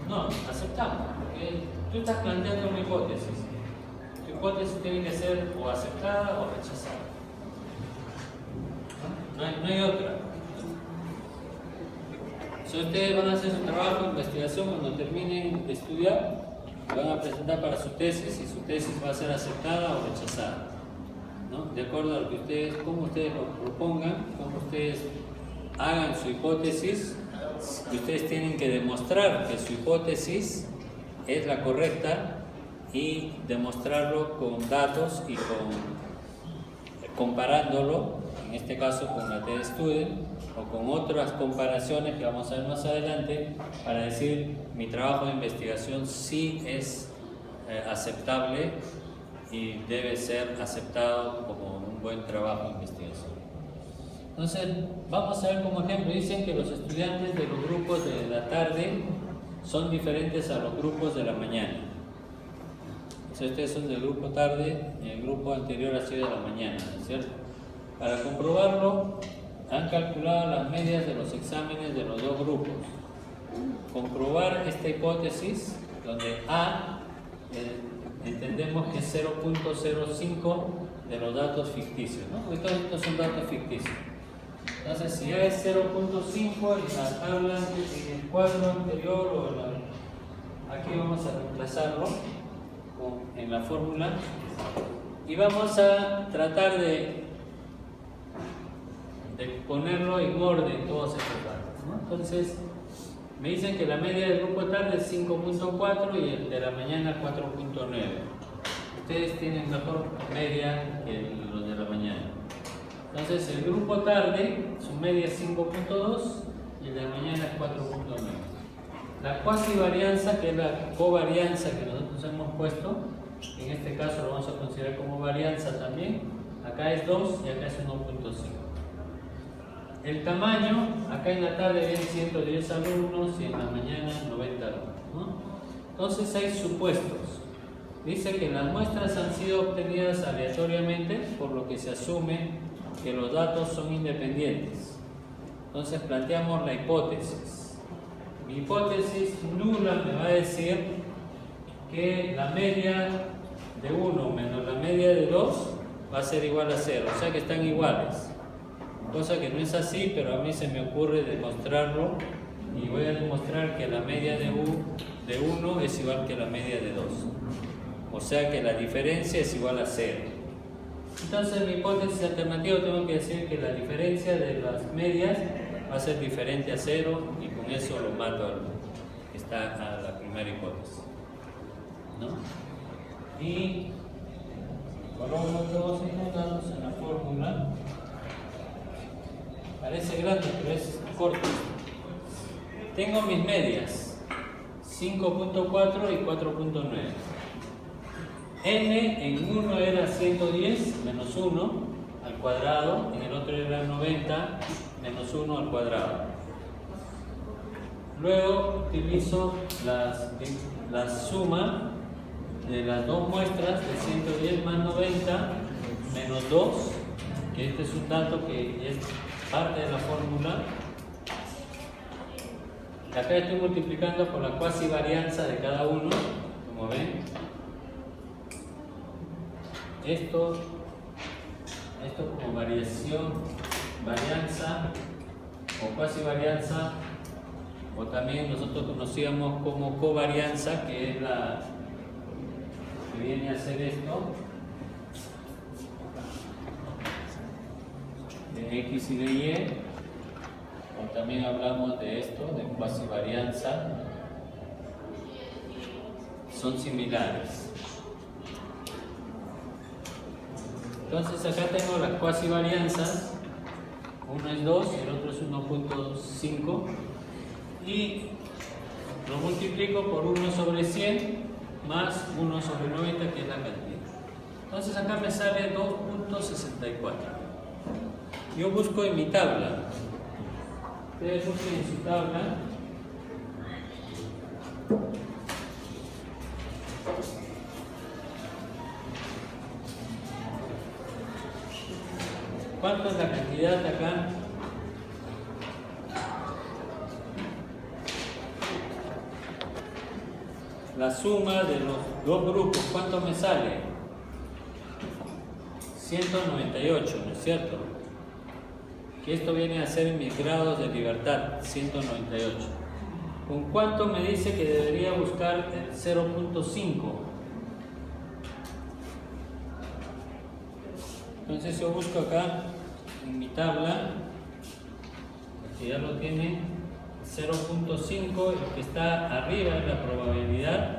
No, aceptamos, porque tú estás planteando una hipótesis. Tu hipótesis tiene que ser o aceptada o rechazada. No hay otra. Si ustedes van a hacer su trabajo de investigación, cuando terminen de estudiar, van a presentar para su tesis y su tesis va a ser aceptada o rechazada, ¿no? De acuerdo a lo que ustedes, cómo ustedes lo propongan, cómo ustedes hagan su hipótesis, ustedes tienen que demostrar que su hipótesis es la correcta y demostrarlo con datos y comparándolo, en este caso con la TED-Student o con otras comparaciones que vamos a ver más adelante, para decir mi trabajo de investigación sí es aceptable y debe ser aceptado como un buen trabajo de investigación. Entonces, vamos a ver como ejemplo, dicen que los estudiantes de los grupos de la tarde son diferentes a los grupos de la mañana. Entonces, ustedes son del grupo tarde y el grupo anterior ha sido de la mañana, ¿no es cierto? Para comprobarlo, han calculado las medias de los exámenes de los dos grupos. Comprobar esta hipótesis, donde A entendemos que es 0.05 de los datos ficticios, ¿no? Porque todos estos son datos ficticios. Entonces, si A es 0.5 y la tabla en el cuadro anterior aquí vamos a reemplazarlo en la fórmula y vamos a tratar de ponerlo en orden todos estos datos, ¿no? Entonces, me dicen que la media del grupo tarde es 5.4 y el de la mañana 4.9. Ustedes tienen mejor media que los de la mañana. Entonces, el grupo tarde, su media es 5.2 y el de la mañana es 4.9. La cuasivarianza, que es la covarianza que nosotros hemos puesto, en este caso lo vamos a considerar como varianza también. Acá es 2 y acá es 1.5. El tamaño, acá en la tarde ven 110 alumnos y en la mañana 90 alumnos, ¿no? Entonces hay supuestos. Dice que las muestras han sido obtenidas aleatoriamente, por lo que se asume que los datos son independientes. Entonces planteamos la hipótesis. Mi hipótesis nula me va a decir que la media de 1 menos la media de 2 va a ser igual a 0, o sea que están iguales. Cosa que no es así, pero a mí se me ocurre demostrarlo y voy a demostrar que la media de 1 es igual que la media de 2. O sea que la diferencia es igual a 0. Entonces, en mi hipótesis alternativa tengo que decir que la diferencia de las medias va a ser diferente a 0 y con eso lo mato al que está a la primera hipótesis, ¿no? Y coloco todos estos datos en la fórmula. Parece grande, pero es corto. Tengo mis medias, 5.4 y 4.9. N en uno era 110 menos 1 al cuadrado, en el otro era 90 menos 1 al cuadrado. Luego utilizo la suma de las dos muestras de 110 más 90 menos 2, que este es un dato que es parte de la fórmula. Acá estoy multiplicando por la cuasivarianza de cada uno, como ven. Esto como varianza o cuasivarianza, o también nosotros conocíamos como covarianza, que es la que viene a ser esto de X y de Y, o también hablamos de esto, de cuasivarianza, son similares. Entonces acá tengo las cuasivarianzas, uno es 2 y el otro es 1.5, y lo multiplico por 1 sobre 100 más 1 sobre 90, que es la cantidad. Entonces acá me sale 2.64. Yo busco en mi tabla. Ustedes busquen en su tabla. ¿Cuánto es la cantidad de acá? La suma de los dos grupos, ¿cuánto me sale? 198, ¿no es cierto? Que esto viene a ser mis grados de libertad, 198. ¿Con cuánto me dice que debería buscar el 0.5? Entonces yo busco acá en mi tabla, que ya lo tiene, 0.5, el que está arriba es la probabilidad.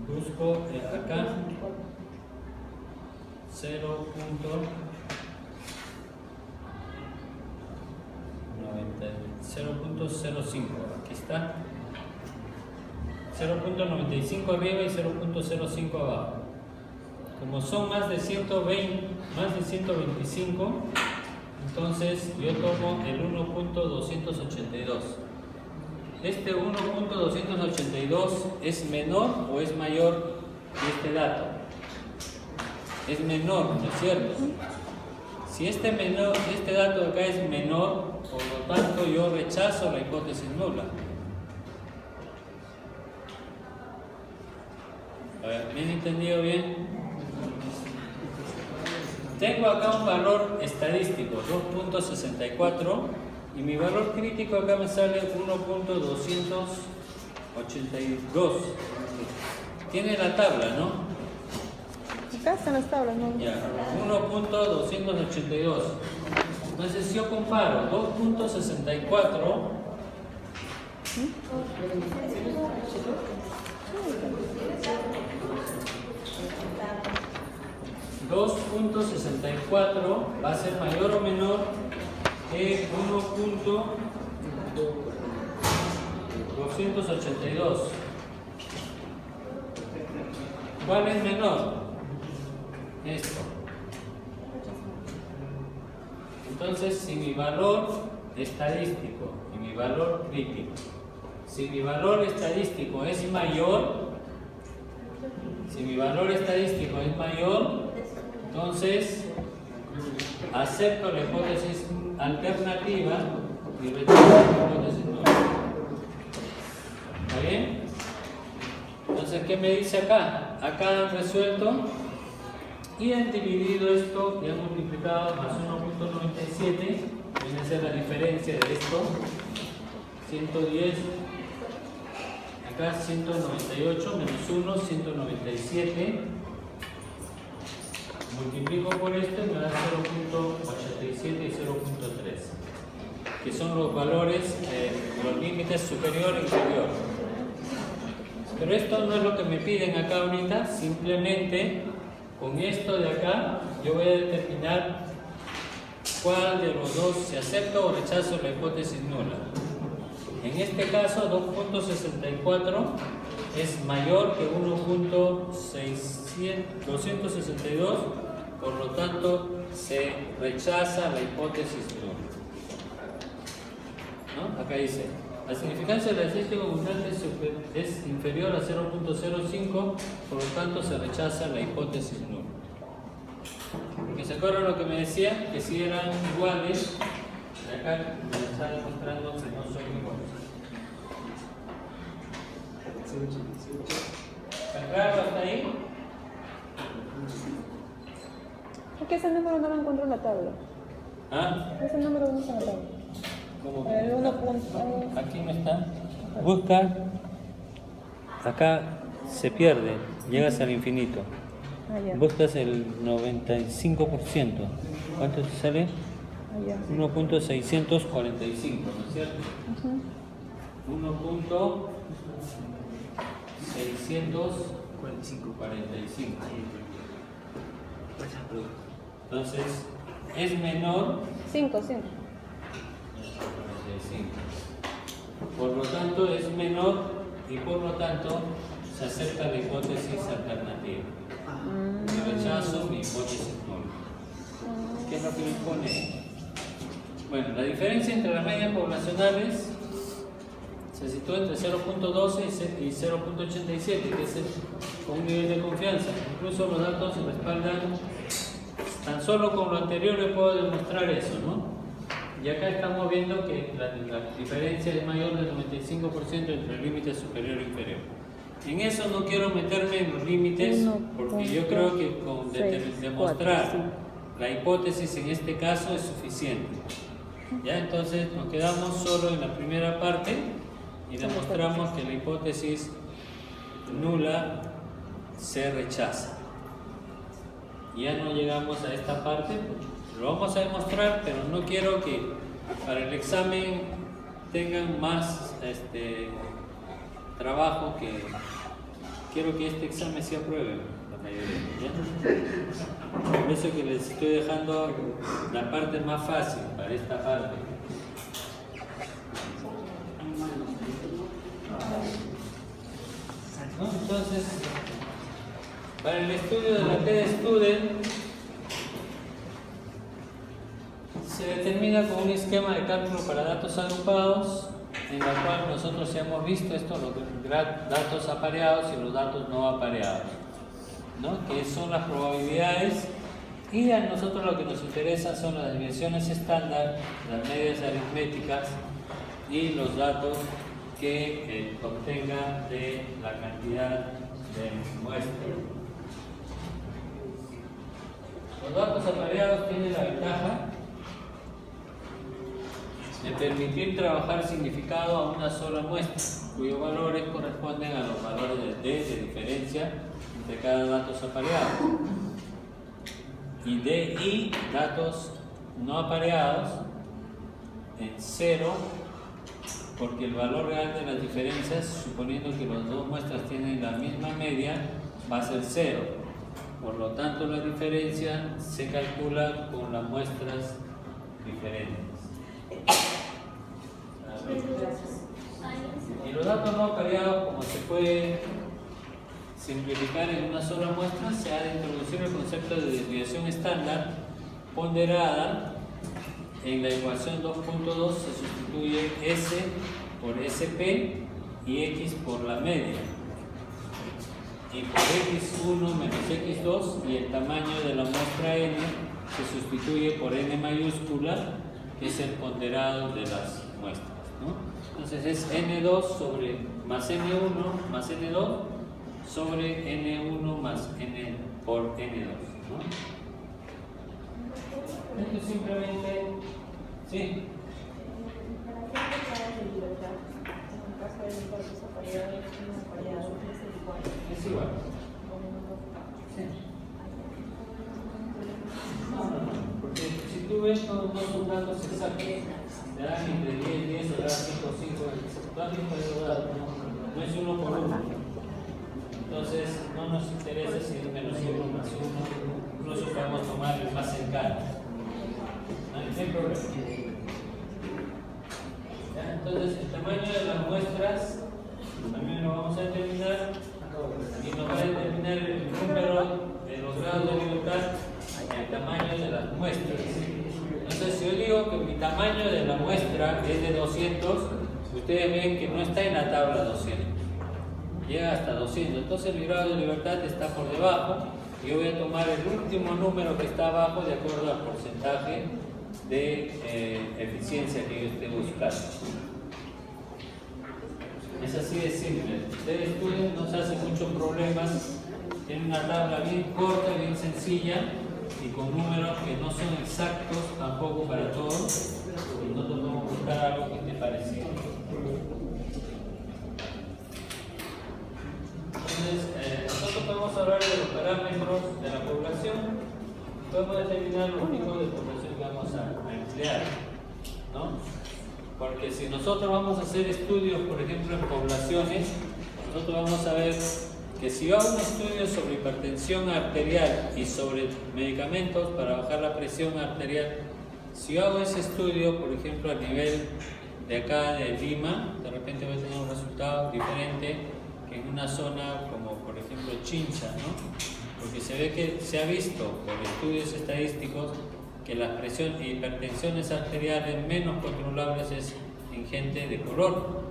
Busco acá 0.05, aquí está, 0.95 arriba y 0.05 abajo. Como son más de 125, entonces yo tomo el 1.282. ¿Este 1.282 es menor o es mayor que este dato? Es menor, ¿no es cierto? Si este dato de acá es menor, por lo tanto yo rechazo la hipótesis nula. ¿Me han entendido bien? tengo acá un valor estadístico, 2.64, y mi valor crítico acá me sale 1.282. Tiene la tabla, ¿no? Acá están las tablas, ¿no? Ya, 1.282. Entonces, si yo comparo 2.64 2.64 va a ser mayor o menor que 1.282. ¿Cuál es menor? Esto. Entonces, si mi valor estadístico y mi valor crítico, si mi valor estadístico es mayor, entonces acepto la hipótesis alternativa y rechazo la hipótesis nula. ¿Está bien? Entonces, ¿qué me dice acá? Acá han resuelto y han dividido esto y han multiplicado más 1.97, viene a ser la diferencia de esto, 110, acá 198 menos 1, 197, multiplico por esto y me da 0.87 y 0.3, que son los valores, los límites superior e inferior. Pero esto no es lo que me piden acá ahorita, simplemente con esto de acá yo voy a determinar cuál de los dos, si acepto o rechazo la hipótesis nula. En este caso 2.64 es mayor que 1.262, por lo tanto se rechaza la hipótesis nula. ¿No? Acá dice, la significancia de la estadística constante es inferior a 0.05, por lo tanto se rechaza la hipótesis nula. Porque se acuerdan lo que me decía, que si eran iguales, acá me está demostrando que no son iguales. ¿Está claro hasta ahí? ¿Por qué ese número no lo encuentro en la tabla? ¿Ah? Ese número no está en la tabla. ¿Cómo El que? 1. Aquí no está. Busca. Acá se pierde. Llegas al infinito. Ah, ya. Buscas el 95%. ¿Cuánto te sale? Ah, ya. 1.645, ¿no es cierto? 1.645. Entonces, es menor 5. 45. Por lo tanto, es menor y por lo tanto se acepta la hipótesis alternativa. Y rechazo mi hipótesis nula. ¿Qué es lo que me pone? Bueno, la diferencia entre las medias poblacionales se sitúa entre 0.12 y 0.87, que es un nivel de confianza. Incluso los datos se respaldan, tan solo con lo anterior le puedo demostrar eso, ¿no? Y acá estamos viendo que la diferencia es mayor del 95% entre el límite superior e inferior. En eso no quiero meterme en los límites, porque yo creo que con demostrar la hipótesis en este caso es suficiente. ¿Ya? Entonces nos quedamos solo en la primera parte y demostramos que la hipótesis nula se rechaza. Ya no llegamos a esta parte, lo vamos a demostrar, pero no quiero que para el examen tengan más trabajo, que quiero que este examen se apruebe la mayoría, ¿ya? Por eso que les estoy dejando la parte más fácil para esta parte. ¿No? Entonces, para el estudio de la TED-Student se determina con un esquema de cálculo para datos agrupados, en la cual nosotros ya hemos visto esto, los datos apareados y los datos no apareados, ¿no? Que son las probabilidades, y a nosotros lo que nos interesa son las desviaciones estándar, las medias aritméticas y los datos que obtengan de la cantidad de muestras. Los datos apareados tienen la ventaja de permitir trabajar significado a una sola muestra, cuyos valores corresponden a los valores de D de diferencia entre cada datos apareados, y D y datos no apareados en 0, porque el valor real de las diferencias, suponiendo que las dos muestras tienen la misma media, va a ser 0. Por lo tanto, la diferencia se calcula con las muestras diferentes. Y los datos no apareados, como se puede simplificar en una sola muestra, se ha de introducir el concepto de desviación estándar ponderada. En la ecuación 2.2 se sustituye S por SP y X por la media, y por X1 menos X2, y el tamaño de la muestra N se sustituye por N mayúscula, que es el ponderado de las muestras, ¿no? Entonces es N2 sobre más N1 más N2 sobre N1 más N por N2, ¿no? Esto es simplemente, sí. Es igual. Sí. No, porque si tú ves, no son datos exactos. Te dan entre 10, o te dan 5, no es uno por uno. Entonces, no nos interesa si es menos 1 más 1, incluso podemos tomar el más cercano. No hay problema. ¿Ya? Entonces, el tamaño de las muestras también lo vamos a determinar, y nos va a determinar el número de los grados de libertad y el tamaño de las muestras. Entonces, si yo digo que mi tamaño de la muestra es de 200, ustedes ven que no está en la tabla 200, llega hasta 200. Entonces, mi grado de libertad está por debajo. Yo voy a tomar el último número que está abajo de acuerdo al porcentaje de eficiencia que yo esté buscando. Es así de simple. Ustedes estudian, no se hacen muchos problemas, tienen una tabla bien corta, bien sencilla y con números que no son exactos tampoco para todos, y nosotros vamos a buscar algo que esté parecido. Entonces, nosotros podemos hablar de los parámetros de la población, podemos determinar los tipos de población que vamos a emplear, ¿no? Porque si nosotros vamos a hacer estudios, por ejemplo, en poblaciones, nosotros vamos a ver que si yo hago un estudio sobre hipertensión arterial y sobre medicamentos para bajar la presión arterial, si yo hago ese estudio, por ejemplo, a nivel de acá de Lima, de repente voy a tener un resultado diferente que en una zona como, por ejemplo, Chincha, ¿no? Porque se ve que se ha visto por estudios estadísticos que las presiones e hipertensiones arteriales menos controlables es en gente de color,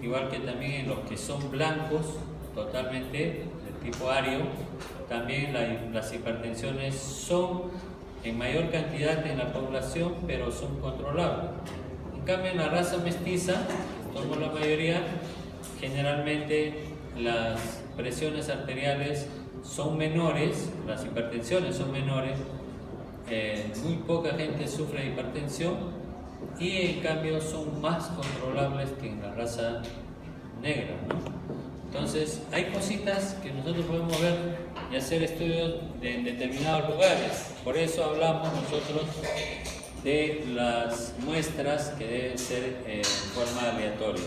igual que también en los que son blancos totalmente de tipo ario, también las hipertensiones son en mayor cantidad en la población, pero son controlables. En cambio, en la raza mestiza, somos la mayoría, generalmente las presiones arteriales son menores, las hipertensiones son menores, muy poca gente sufre de hipertensión y en cambio son más controlables que en la raza negra, ¿no? Entonces hay cositas que nosotros podemos ver y hacer estudios en determinados lugares. Por eso hablamos nosotros de las muestras que deben ser en forma aleatoria.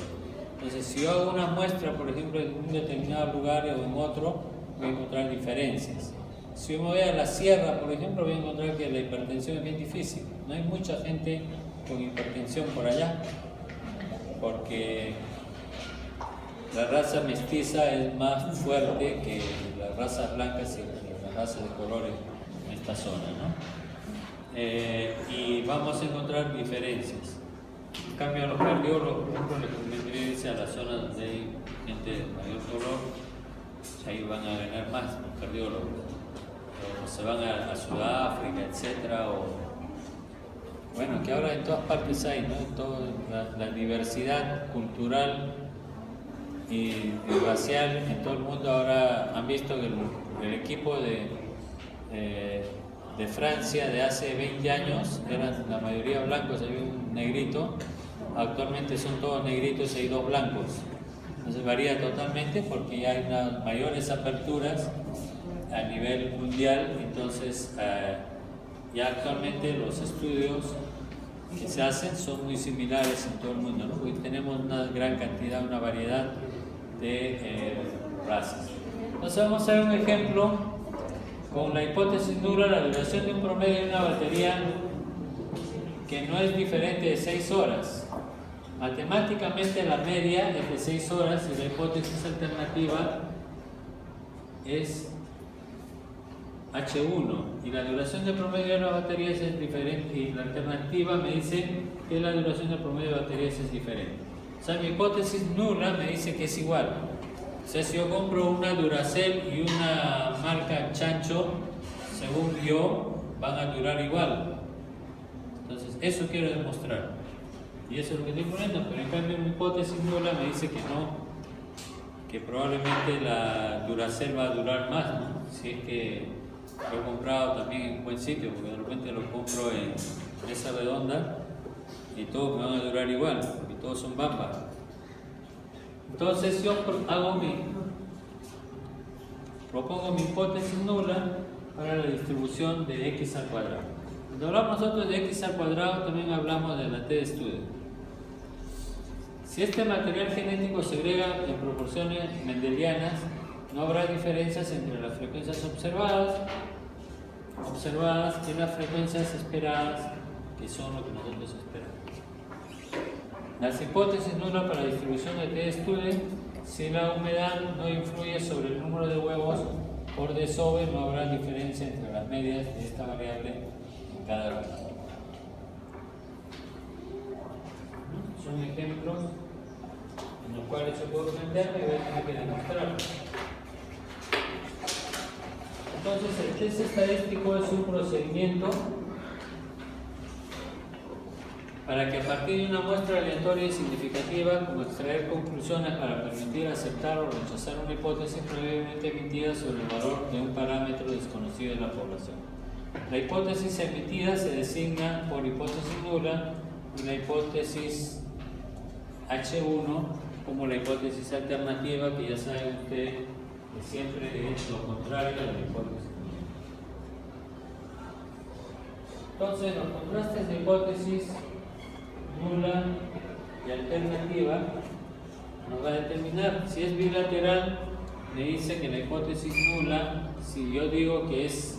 Entonces, si yo hago una muestra, por ejemplo, en un determinado lugar o en otro, voy a encontrar diferencias. Si yo me voy a la sierra, por ejemplo, voy a encontrar que la hipertensión es bien difícil. No hay mucha gente con hipertensión por allá, porque la raza mestiza es más fuerte que las razas blancas y las razas de colores en esta zona, ¿no? Y vamos a encontrar diferencias. En cambio, a los cardiólogos, por ejemplo, les convendría irse a la zona donde hay gente de mayor color, ahí van a ganar más los cardiólogos. O se van a Sudáfrica, etcétera, o bueno, que ahora en todas partes hay, ¿no? La diversidad cultural y racial en todo el mundo. Ahora han visto que el equipo de de Francia de hace 20 años, eran la mayoría blancos, había un negrito, actualmente son todos negritos y hay 2 blancos. Entonces varía totalmente porque ya hay unas mayores aperturas a nivel mundial, entonces ya actualmente los estudios que se hacen son muy similares en todo el mundo, ¿no? Hoy tenemos una gran cantidad, una variedad de razas. Entonces vamos a ver un ejemplo con la hipótesis nula, la duración de un promedio de una batería que no es diferente de 6 horas. Matemáticamente la media es de 6 horas y la hipótesis alternativa es H1 y la duración de promedio de las baterías es diferente y la alternativa me dice que la duración de promedio de baterías es diferente. O sea, mi hipótesis nula me dice que es igual. O sea, si yo compro una Duracell y una marca Chancho, según yo, van a durar igual. Entonces, eso quiero demostrar. Y eso es lo que estoy poniendo, pero en cambio mi hipótesis nula me dice que no, que probablemente la Duracell va a durar más, ¿no? Si es que lo he comprado también en un buen sitio, porque de repente lo compro en mesa redonda y todos me van a durar igual, porque todos son Bamba. Entonces yo propongo mi hipótesis nula para la distribución de x al cuadrado. Cuando hablamos nosotros de x al cuadrado también hablamos de la t de estudio. Si este material genético se segrega en proporciones mendelianas, no habrá diferencias entre las frecuencias observadas y las frecuencias esperadas, que son lo que nosotros esperamos. Las hipótesis nulas para la distribución de t de estudio: si la humedad no influye sobre el número de huevos por desove, no habrá diferencia entre las medias de esta variable en cada grado. Son ejemplos en los cuales yo puedo plantearme y voy a tener que demostrarlo. Entonces, el test estadístico es un procedimiento para que a partir de una muestra aleatoria y significativa, como extraer conclusiones para permitir aceptar o rechazar una hipótesis previamente emitida sobre el valor de un parámetro desconocido en la población. La hipótesis emitida se designa por hipótesis nula y la hipótesis H1 como la hipótesis alternativa, que ya saben ustedes que siempre es lo contrario a la hipótesis nula. Entonces, los contrastes de hipótesis nula y alternativa nos va a determinar. Si es bilateral, me dice que la hipótesis nula, si yo digo que es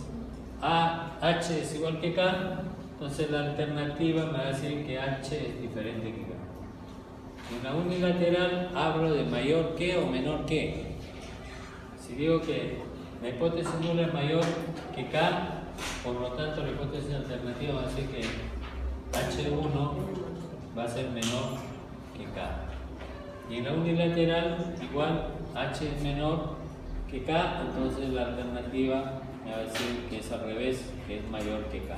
H es igual que K, entonces la alternativa me va a decir que H es diferente que K. En la unilateral hablo de mayor que o menor que. Si digo que la hipótesis nula es mayor que K, por lo tanto la hipótesis alternativa va a decir que H1 va a ser menor que K. Y en la unilateral, igual H es menor que K, entonces la alternativa me va a decir que es al revés, que es mayor que K.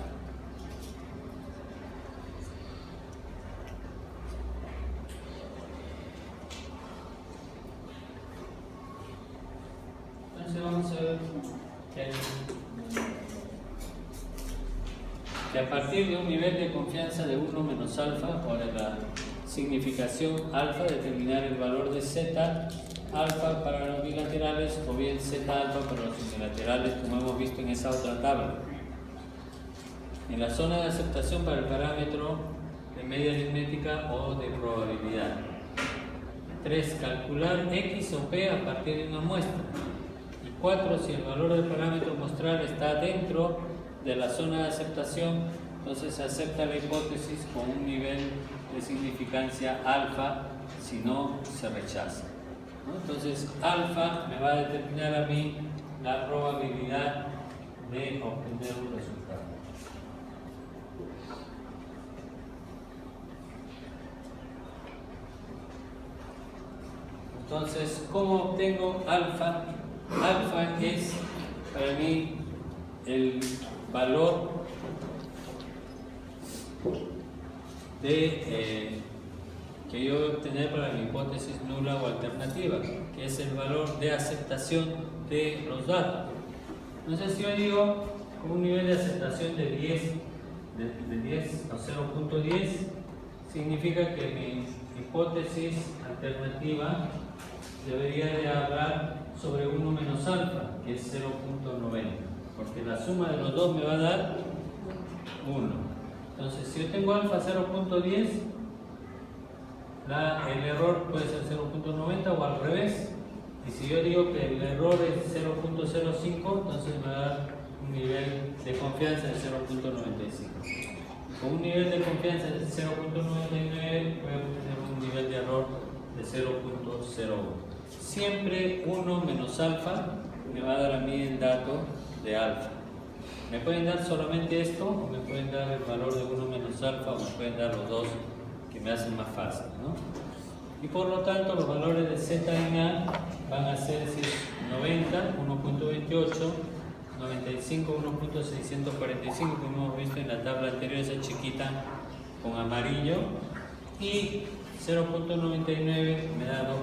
Entonces vamos a ver que a partir de un nivel de confianza de 1 menos alfa, o de la significación alfa, determinar el valor de z alfa para los bilaterales o bien z alfa para los unilaterales, como hemos visto en esa otra tabla. En la zona de aceptación para el parámetro de media aritmética o de probabilidad. 3. Calcular x o p a partir de una muestra. 4. Si el valor del parámetro muestral está dentro de la zona de aceptación, entonces se acepta la hipótesis con un nivel de significancia alfa, si no se rechaza, ¿no? Entonces alfa me va a determinar a mí la probabilidad de obtener un resultado. Entonces, ¿cómo obtengo alfa? Alfa es para mí el valor que yo voy a obtener para la hipótesis nula o alternativa, que es el valor de aceptación de los datos. Entonces, si yo digo con un nivel de aceptación de 10 o 0.10, significa que mi hipótesis alternativa debería de hablar sobre 1 menos alfa, que es 0.90, porque la suma de los dos me va a dar 1. Entonces, si yo tengo alfa 0.10, el error puede ser 0.90 o al revés. Y si yo digo que el error es 0.05, entonces me va a dar un nivel de confianza de 0.95. Con un nivel de confianza de 0.99 voy a obtener un nivel de error de 0.01. Siempre 1 menos alfa me va a dar a mí el dato de alfa. Me pueden dar solamente esto, o me pueden dar el valor de 1 menos alfa, o me pueden dar los dos, que me hacen más fácil, ¿no? Y por lo tanto los valores de z en A van a ser 90, 1.28, 95, 1.645, como hemos visto en la tabla anterior, esa chiquita con amarillo, y 0.99 me da 2.33.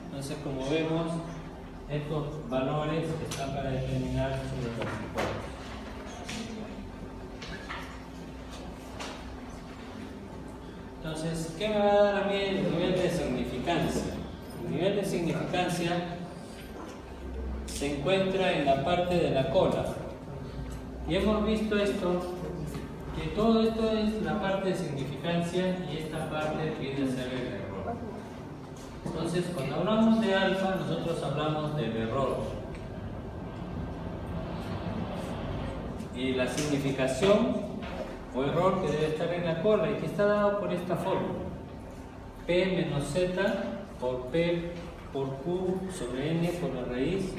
Entonces, como vemos, estos valores están para determinar sobre los hipótesis. Entonces, ¿qué me va a dar a mí el nivel de significancia? El nivel de significancia se encuentra en la parte de la cola. Y hemos visto esto, que todo esto es la parte de significancia y esta parte viene a ser el error. Entonces, cuando hablamos de alfa, nosotros hablamos del error. Y la significación o error que debe estar en la cola y que está dado por esta forma: P menos Z por P por Q sobre N por la raíz,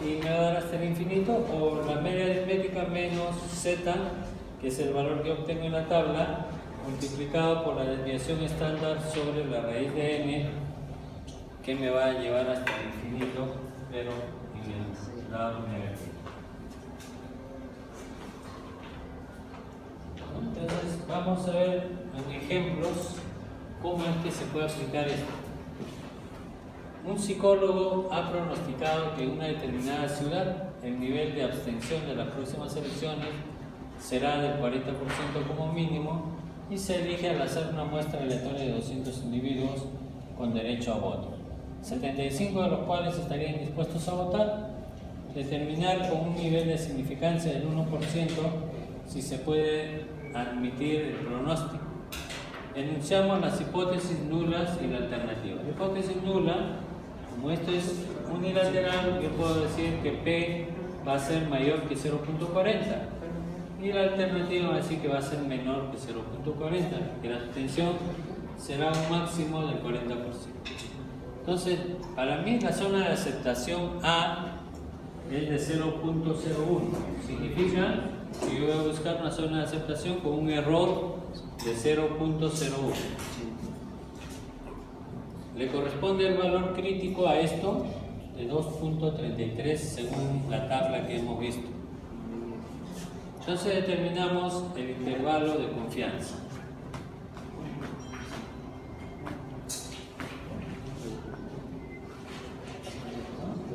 y me va a dar hasta el infinito, o la media aritmética menos Z, que es el valor que obtengo en la tabla, multiplicado por la desviación estándar sobre la raíz de N, que me va a llevar hasta el infinito, pero en el lado negativo. Entonces, vamos a ver en ejemplos cómo es que se puede aplicar esto. Un psicólogo ha pronosticado que en una determinada ciudad el nivel de abstención de las próximas elecciones será del 40% como mínimo, y se elige al azar una muestra aleatoria de 200 individuos con derecho a voto, 75 de los cuales estarían dispuestos a votar. Determinar con un nivel de significancia del 1% si se puede admitir el pronóstico. Enunciamos las hipótesis nulas y la alternativa. La hipótesis nula, como esto es unilateral, yo puedo decir que P va a ser mayor que 0.40, y la alternativa va a decir que va a ser menor que 0.40, que la abstención será un máximo del 40%. Entonces, para mí la zona de aceptación A es de 0.01. Significa que yo voy a buscar una zona de aceptación con un error de 0.01. Le corresponde el valor crítico a esto de 2.33 según la tabla que hemos visto. Entonces determinamos el intervalo de confianza.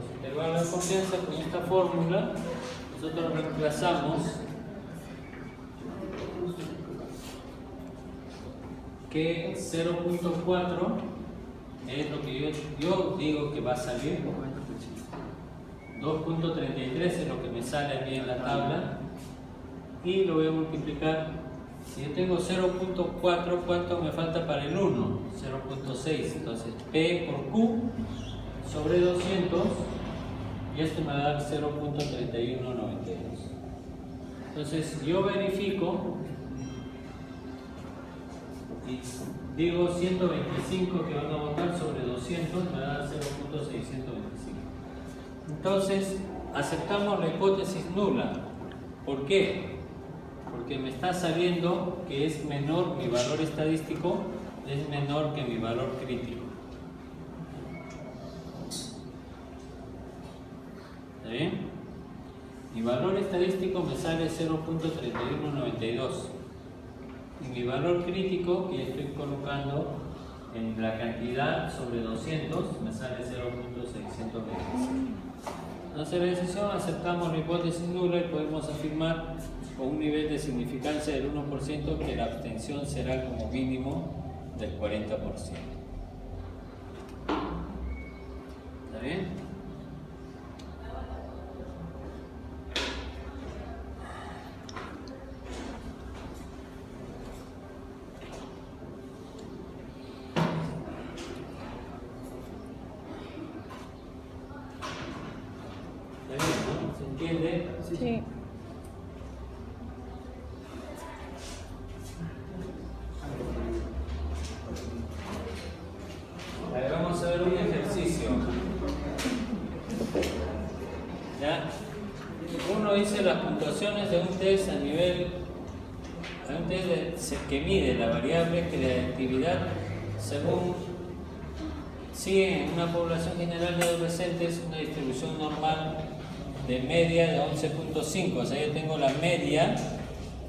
El intervalo de confianza, con esta fórmula nosotros reemplazamos que 0.4 es lo que yo digo que va a salir, 2.33 es lo que me sale a mí en la tabla, y lo voy a multiplicar. Si yo tengo 0.4, ¿cuánto me falta para el 1? 0.6. Entonces P por Q sobre 200, y esto me va a dar 0.3192. Entonces yo verifico y digo 125 que van a votar sobre 200, me va a dar 0.625. Entonces aceptamos la hipótesis nula. ¿Por qué? Porque me está saliendo que es menor, mi valor estadístico es menor que mi valor crítico. ¿Está bien? Mi valor estadístico me sale 0.3192. Y mi valor crítico, que estoy colocando en la cantidad sobre 200, me sale 0.625. hacer la decisión, aceptamos la hipótesis nula y podemos afirmar con un nivel de significancia del 1% que la abstención será como mínimo del 40%. ¿Está bien? ¿Se entiende? Sí. A ver, vamos a ver un ejercicio. ¿Ya? Uno dice las puntuaciones de un test a nivel, un test que mide la variable creatividad según sigue en una población general de adolescentes una distribución normal de media de 11.5, o sea, yo tengo la media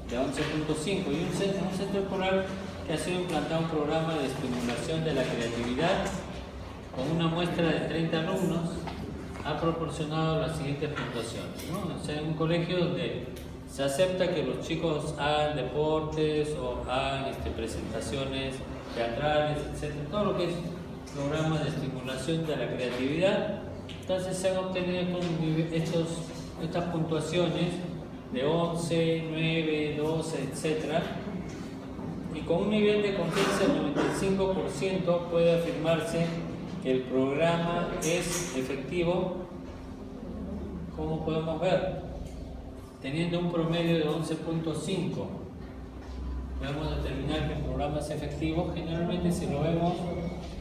de 11.5 y un centro escolar que ha sido implantado un programa de estimulación de la creatividad con una muestra de 30 alumnos ha proporcionado las siguientes puntuaciones, ¿no? O sea, en un colegio donde se acepta que los chicos hagan deportes o hagan presentaciones teatrales, etc. Todo lo que es programas de estimulación de la creatividad. Entonces se han obtenido estas puntuaciones de 11, 9, 12, etc. Y con un nivel de confianza del 95% puede afirmarse que el programa es efectivo, como podemos ver, teniendo un promedio de 11.5. Podemos determinar que el programa es efectivo. Generalmente, si lo vemos,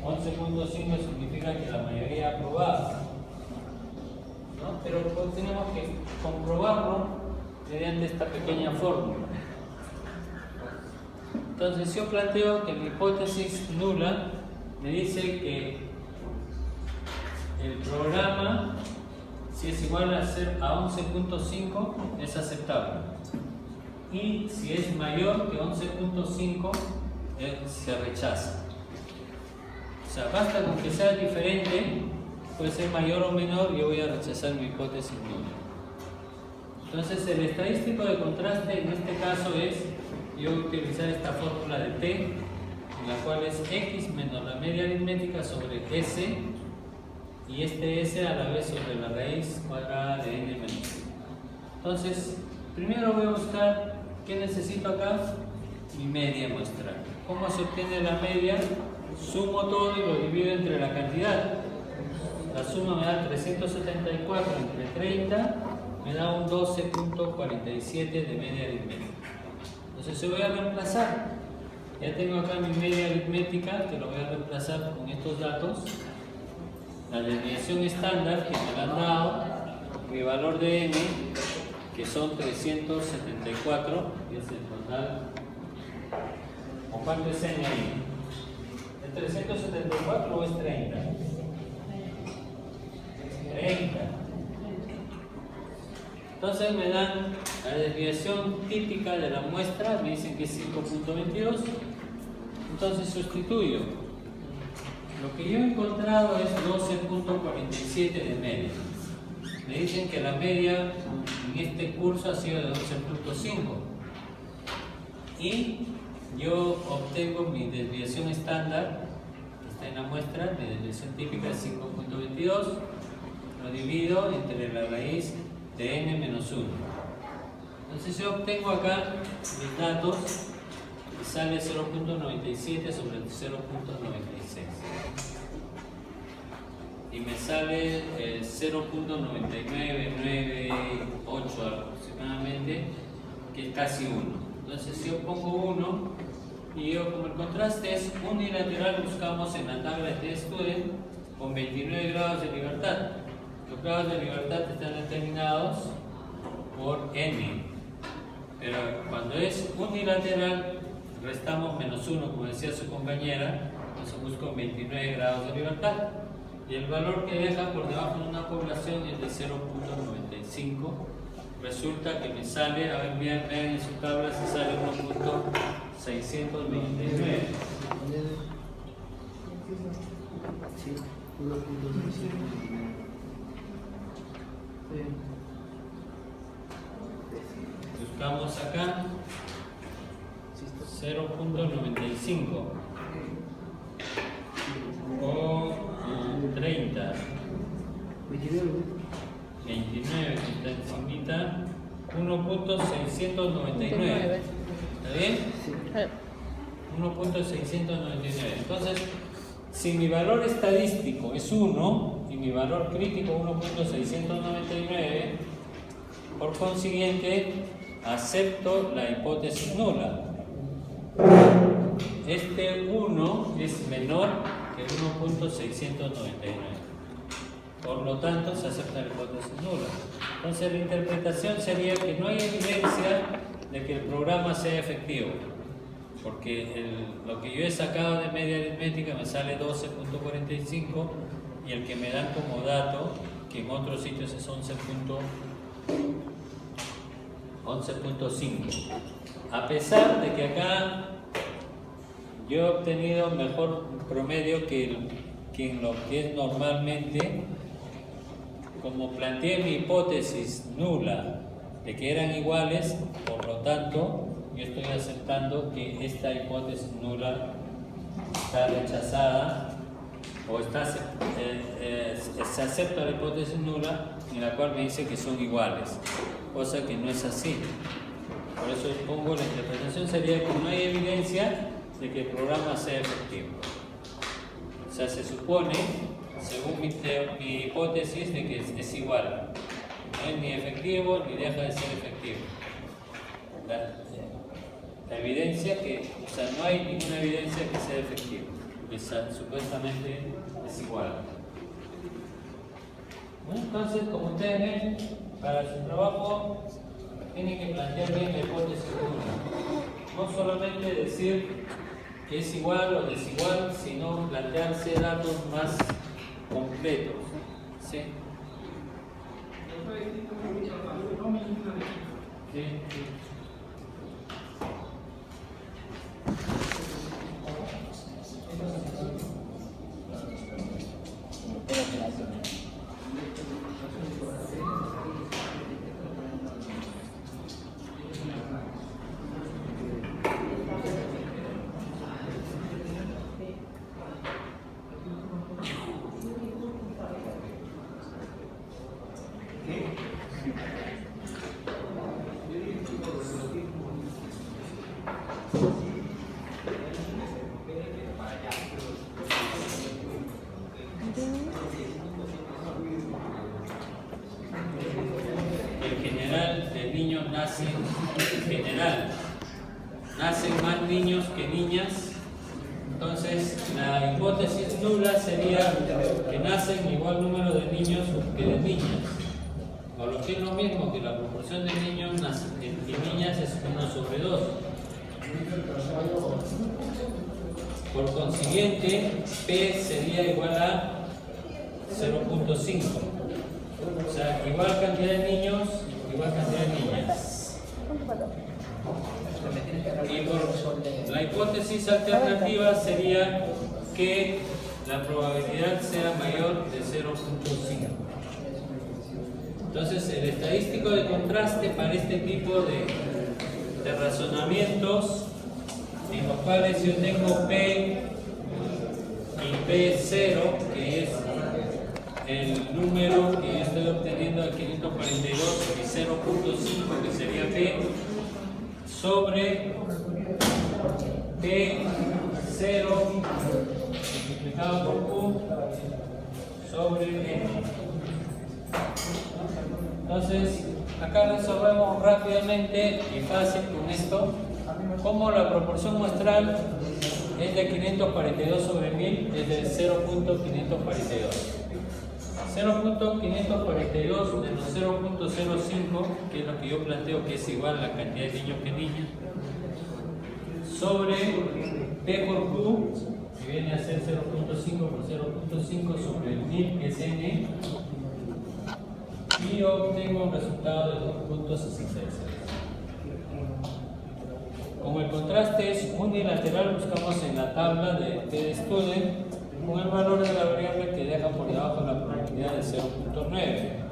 11.5 significa que la mayoría ha aprobado, ¿no? Pero pues tenemos que comprobarlo mediante esta pequeña fórmula. Entonces yo planteo que mi hipótesis nula me dice que el programa, si es igual a 11.5, es aceptable. Y si es mayor que 11.5, se rechaza. O sea, basta con que sea diferente, puede ser mayor o menor, yo voy a rechazar mi hipótesis nula. Entonces el estadístico de contraste en este caso es, yo voy a utilizar esta fórmula de T, en la cual es X menos la media aritmética sobre S, y este S a la vez sobre la raíz cuadrada de N menos 1. Entonces, primero voy a buscar qué necesito acá, mi media muestral. ¿Cómo se obtiene la media? Sumo todo y lo divido entre la cantidad. La suma me da 374 entre 30, me da un 12.47 de media aritmética. Entonces se voy a reemplazar. Ya tengo acá mi media aritmética, que lo voy a reemplazar con estos datos. La desviación estándar que me la han dado, mi valor de n, que son 374, y es el total. ¿O cuánto es n ahí? ¿Es 374 o es 30? 30. Entonces me dan la desviación típica de la muestra, me dicen que es 5.22. Entonces sustituyo. Lo que yo he encontrado es 12.47 de media. Me dicen que la media en este curso ha sido de 12.5. Y yo obtengo mi desviación estándar, que está en la muestra, mi desviación típica es 5.22. Lo divido entre la raíz de n menos 1. Entonces yo obtengo acá mis datos y sale 0.97 sobre 0.96. Y me sale 0.9998 aproximadamente, que es casi 1. Entonces si yo pongo 1, y yo como el contraste es unilateral, buscamos en la tabla de T-Student con 29 grados de libertad. Los grados de libertad están determinados por n, pero cuando es unilateral restamos menos 1, como decía su compañera, entonces busco 29 grados de libertad, y el valor que deja por debajo de una población es de 0.95. Resulta que me sale, a ver, vean en su tabla, si sale 1.629. Buscamos acá 0.95 o 30, 29 que está encimita, 1.699. ¿Está bien? 1.699. Entonces, si mi valor estadístico es 1 y mi valor crítico 1.699, por consiguiente, acepto la hipótesis nula. Este 1 es menor que 1.699. Por lo tanto, se acepta la hipótesis nula. Entonces, la interpretación sería que no hay evidencia de que el programa sea efectivo. Porque lo que yo he sacado de media aritmética me sale 12.45 y el que me dan como dato, que en otros sitios es 11.5. A pesar de que acá yo he obtenido mejor promedio que en lo que es normalmente, como planteé mi hipótesis nula de que eran iguales, por lo tanto, yo estoy aceptando que esta hipótesis nula está rechazada o se acepta la hipótesis nula en la cual me dice que son iguales, cosa que no es así. Por eso pongo la interpretación sería que no hay evidencia de que el programa sea efectivo. O sea, se supone, según mi hipótesis, de que es igual. No es ni efectivo ni deja de ser efectivo. La evidencia que, o sea, no hay ninguna evidencia que sea efectivo, que supuestamente es igual. Bueno, entonces, como ustedes ven, para su trabajo tienen que plantear bien la hipótesis nula. No solamente decir que es igual o desigual, sino plantearse datos más completos. ¿Sí? Sí, sí. Nacen más niños que niñas. Entonces la hipótesis nula sería que nacen igual número de niños que de niñas, o lo que es lo mismo que la proporción de niños y niñas es 1/2. Por consiguiente, P sería igual a 0.5. O sea, igual cantidad de niños, igual cantidad de niñas. Y por la hipótesis alternativa sería que la probabilidad sea mayor de 0.5. Entonces, el estadístico de contraste para este tipo de razonamientos, en los cuales yo tengo P y P0, que es el número que yo estoy obteniendo de 542 y 0.5, que sería P, sobre P0 multiplicado por Q sobre N. Entonces, acá resolvemos rápidamente y fácil con esto, como la proporción muestral es de 542 sobre 1000, es de 0.542. 0.542 menos 0.05, que es lo que yo planteo que es igual a la cantidad de niños que niñas, sobre P por Q, que viene a ser 0.5 por 0.5 sobre el 1000, que es N, y obtengo un resultado de 2.66. Como el contraste es unilateral, buscamos en la tabla de Student con el valor de la variable que deja por debajo la probabilidad de 0.9.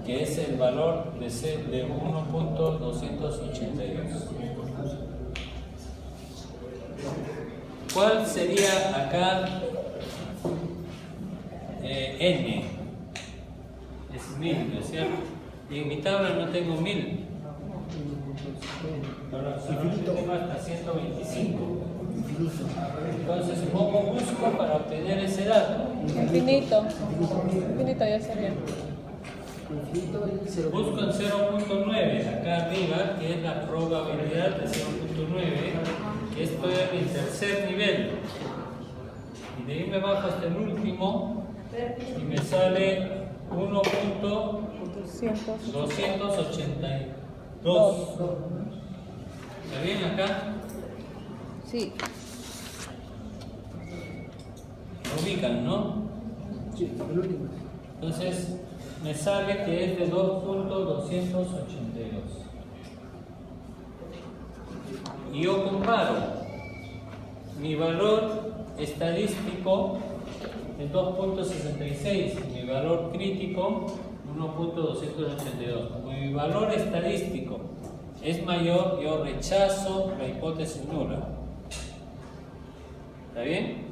que es el valor de 1.282. ¿Cuál sería acá n? Es 1000, ¿no es cierto? Y en mi tabla no tengo 1000. Solamente tengo hasta 125. Entonces, ¿cómo busco para obtener ese dato? Infinito. Infinito ya sería. Busco en 0.9, acá arriba, que es la probabilidad de 0.9, que esto es el tercer nivel. Y de ahí me bajo hasta el último y me sale 1.282. ¿Está bien acá? Sí. Lo ubican, ¿no? Sí, el último. Entonces me sale que es de 2.282. Y yo comparo mi valor estadístico es 2.66, mi valor crítico 1.282. Como mi valor estadístico es mayor, yo rechazo la hipótesis nula. ¿Está bien?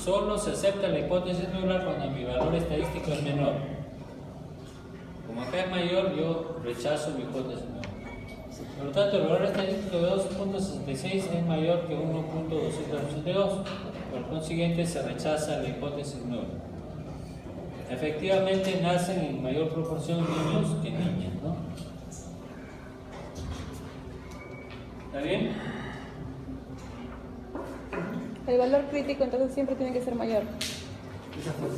Solo se acepta la hipótesis nula cuando mi valor estadístico es menor. Como acá es mayor, yo rechazo mi hipótesis nula. Por lo tanto, el valor estadístico de 2.66 es mayor que 1.282. Por consiguiente, se rechaza la hipótesis nula. Efectivamente, nacen en mayor proporción niños que niñas, ¿no? ¿Está bien? El valor crítico entonces siempre tiene que ser mayor.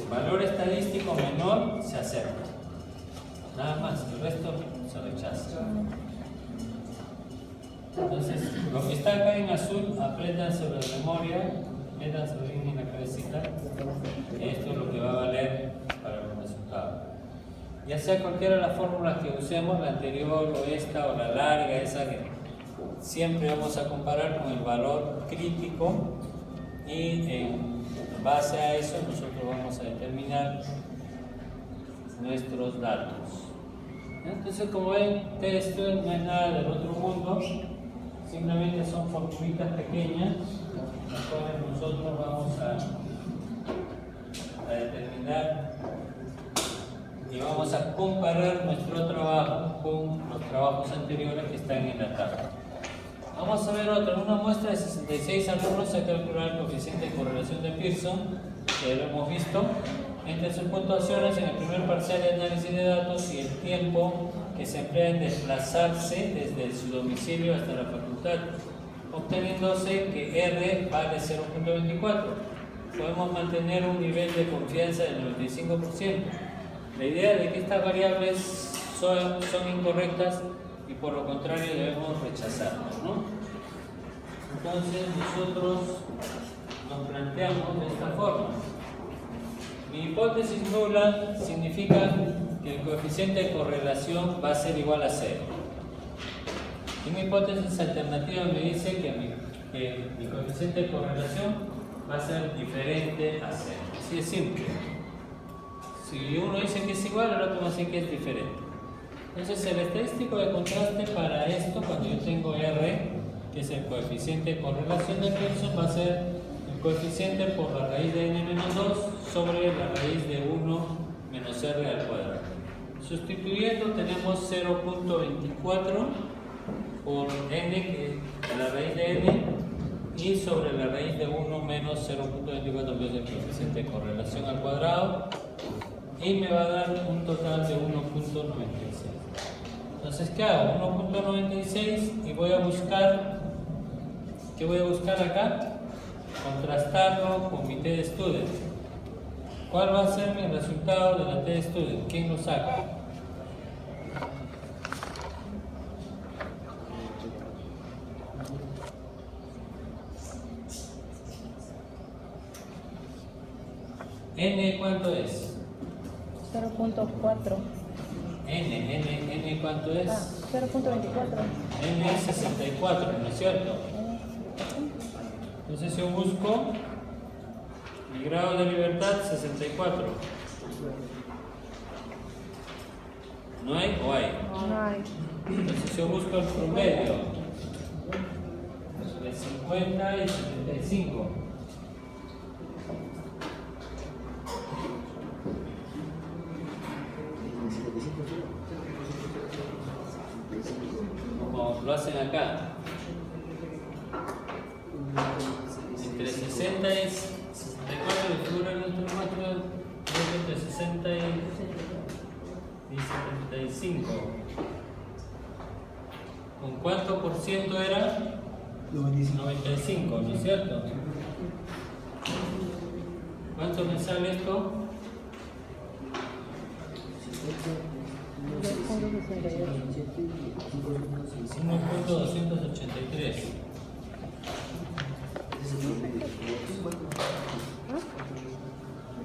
Valor estadístico menor se acepta. Nada más, el resto se rechaza. Entonces, lo que está acá en azul, aprendan sobre memoria, métanse bien en la cabecita. Esto es lo que va a valer para los resultados. Ya sea cualquiera de las fórmulas que usemos, la anterior o esta o la larga, esa que siempre vamos a comparar con el valor crítico y en base a eso nosotros vamos a determinar nuestros datos. Entonces, como ven, esto no es nada del otro mundo, simplemente son formulitas pequeñas, las cuales nosotros vamos a determinar y vamos a comparar nuestro trabajo con los trabajos anteriores que están en la tabla. Vamos a ver otra, una muestra de 66 alumnos se ha calculado el coeficiente de correlación de Pearson, que lo hemos visto, entre sus puntuaciones en el primer parcial de análisis de datos y el tiempo que se emplea en desplazarse desde su domicilio hasta la facultad, obteniéndose que R vale 0.24. Podemos mantener un nivel de confianza del 95%. La idea de que estas variables son incorrectas y por lo contrario debemos rechazarlas, ¿no? Entonces nosotros nos planteamos de esta forma. Mi hipótesis nula significa que el coeficiente de correlación va a ser igual a 0. Y mi hipótesis alternativa me dice que mi coeficiente de correlación va a ser diferente a 0. Así es simple. Si uno dice que es igual, el otro va a decir que es diferente. Entonces el estadístico de contraste para esto, cuando yo tengo R, que es el coeficiente de correlación de Pearson, va a ser el coeficiente por la raíz de n menos 2 sobre la raíz de 1 menos r al cuadrado. Sustituyendo tenemos 0.24 por n, que es la raíz de n, y sobre la raíz de 1 menos 0.24, que es el coeficiente de correlación al cuadrado, y me va a dar un total de 1.96. Entonces, ¿qué hago? 1.96 y voy a buscar, ¿qué voy a buscar acá? Contrastarlo con mi t student. ¿Cuál va a ser mi resultado de la t student? ¿Quién lo saca? N, ¿cuánto es? 0.4. N, ¿cuánto es? 0.24. N es 64, ¿no es cierto? Entonces yo busco mi grado de libertad 64. ¿No hay o hay? No hay. Entonces yo busco el promedio de 50 y 75. Como lo hacen acá. Entre 60 y 64 de figura en nuestro máximo entre 60 y 75. ¿Con cuánto por ciento era? 95, ¿no es cierto? ¿Cuánto me sale esto? 1.283.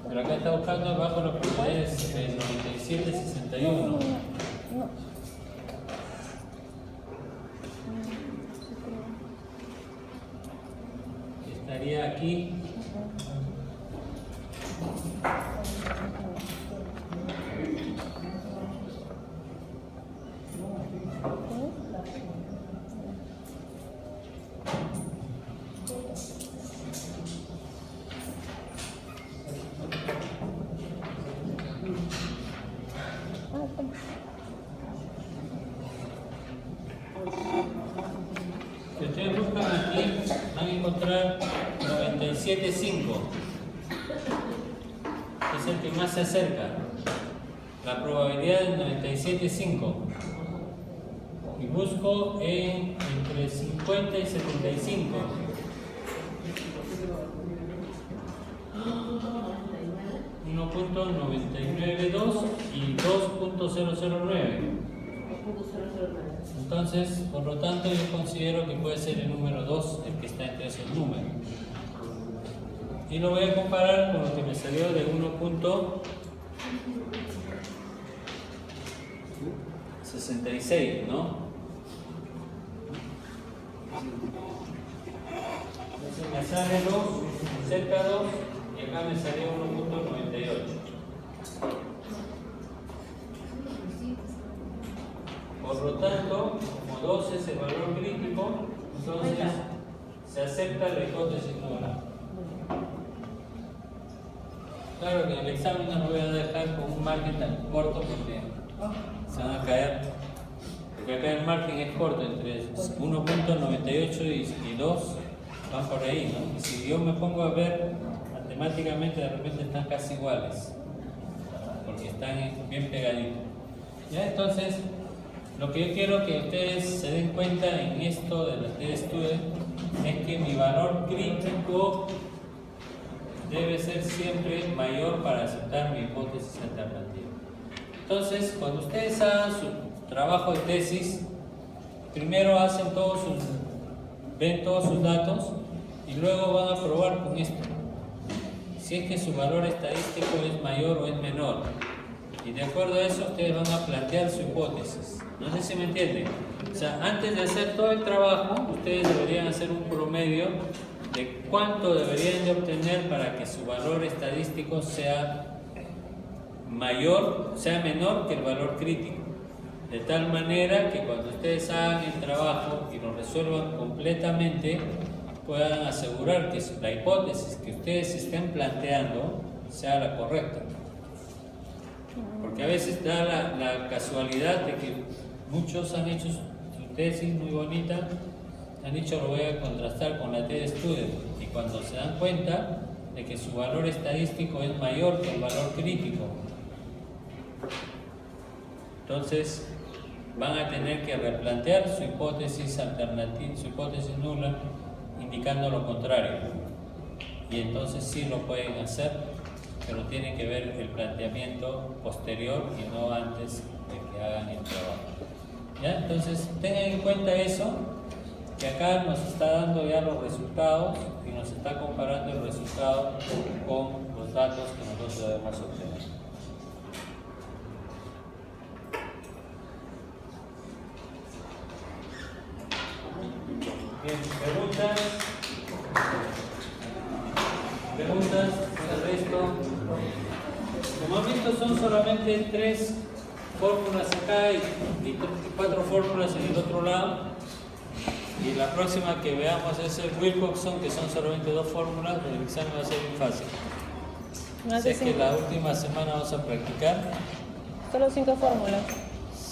Pero acá está buscando bajo los propiedades de 97.61. No. Estaría aquí. Si ustedes buscan aquí, van a encontrar 97.5. Es el que más se acerca. La probabilidad es 97.5. Y busco entre 50 y 75. .992 y 2.009. Entonces, por lo tanto, yo considero que puede ser el número 2 el que está entre esos números. Y lo voy a comparar con lo que me salió de 1.66, ¿no? Entonces me sale 2, cerca 2, y acá me salió 1.98. Por lo tanto, como 2 es el valor crítico, entonces se acepta la hipótesis nula. Claro que en el examen no lo voy a dejar con un margen tan corto porque se van a caer. Porque acá el margen es corto, entre 1.98 y 2 van por ahí, ¿no? Y si yo me pongo a ver matemáticamente, de repente están casi iguales, porque están bien pegaditos. ¿Ya? Entonces, lo que yo quiero que ustedes se den cuenta en esto de la TestStudent es que mi valor crítico debe ser siempre mayor para aceptar mi hipótesis alternativa. Entonces, cuando ustedes hagan su trabajo de tesis, primero ven todos sus datos y luego van a probar con esto. Si es que su valor estadístico es mayor o es menor. Y de acuerdo a eso, ustedes van a plantear su hipótesis. No sé si me entienden. O sea, antes de hacer todo el trabajo, ustedes deberían hacer un promedio de cuánto deberían de obtener para que su valor estadístico sea menor que el valor crítico. De tal manera que cuando ustedes hagan el trabajo y lo resuelvan completamente, puedan asegurar que la hipótesis que ustedes estén planteando sea la correcta. Porque a veces da la casualidad de que muchos han hecho su tesis muy bonita, han dicho lo voy a contrastar con la TestStudent, y cuando se dan cuenta de que su valor estadístico es mayor que el valor crítico, entonces van a tener que replantear su hipótesis alternativa, su hipótesis nula, indicando lo contrario. Y entonces sí lo pueden hacer, pero tienen que ver el planteamiento posterior y no antes de que hagan el trabajo. ¿Ya? Entonces tengan en cuenta eso, que acá nos está dando ya los resultados y nos está comparando el resultado con los datos que nosotros debemos obtener. Bien, ¿preguntas? ¿Preguntas al resto? Como han visto, son solamente tres fórmulas acá y 4 fórmulas en el otro lado. Y la próxima que veamos es el Wilcoxon, que son solamente 2 fórmulas, el examen va a ser muy fácil. Así es que la última semana vamos a practicar. Solo 5 fórmulas.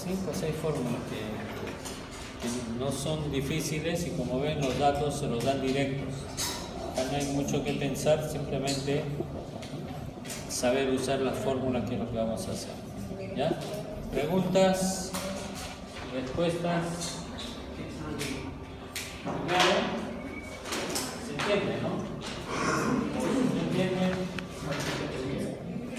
5 o 6 fórmulas que no son difíciles y como ven los datos se los dan directos. Acá no hay mucho que pensar, simplemente saber usar las fórmulas que es lo que vamos a hacer. ¿Ya? ¿Preguntas? ¿Respuestas?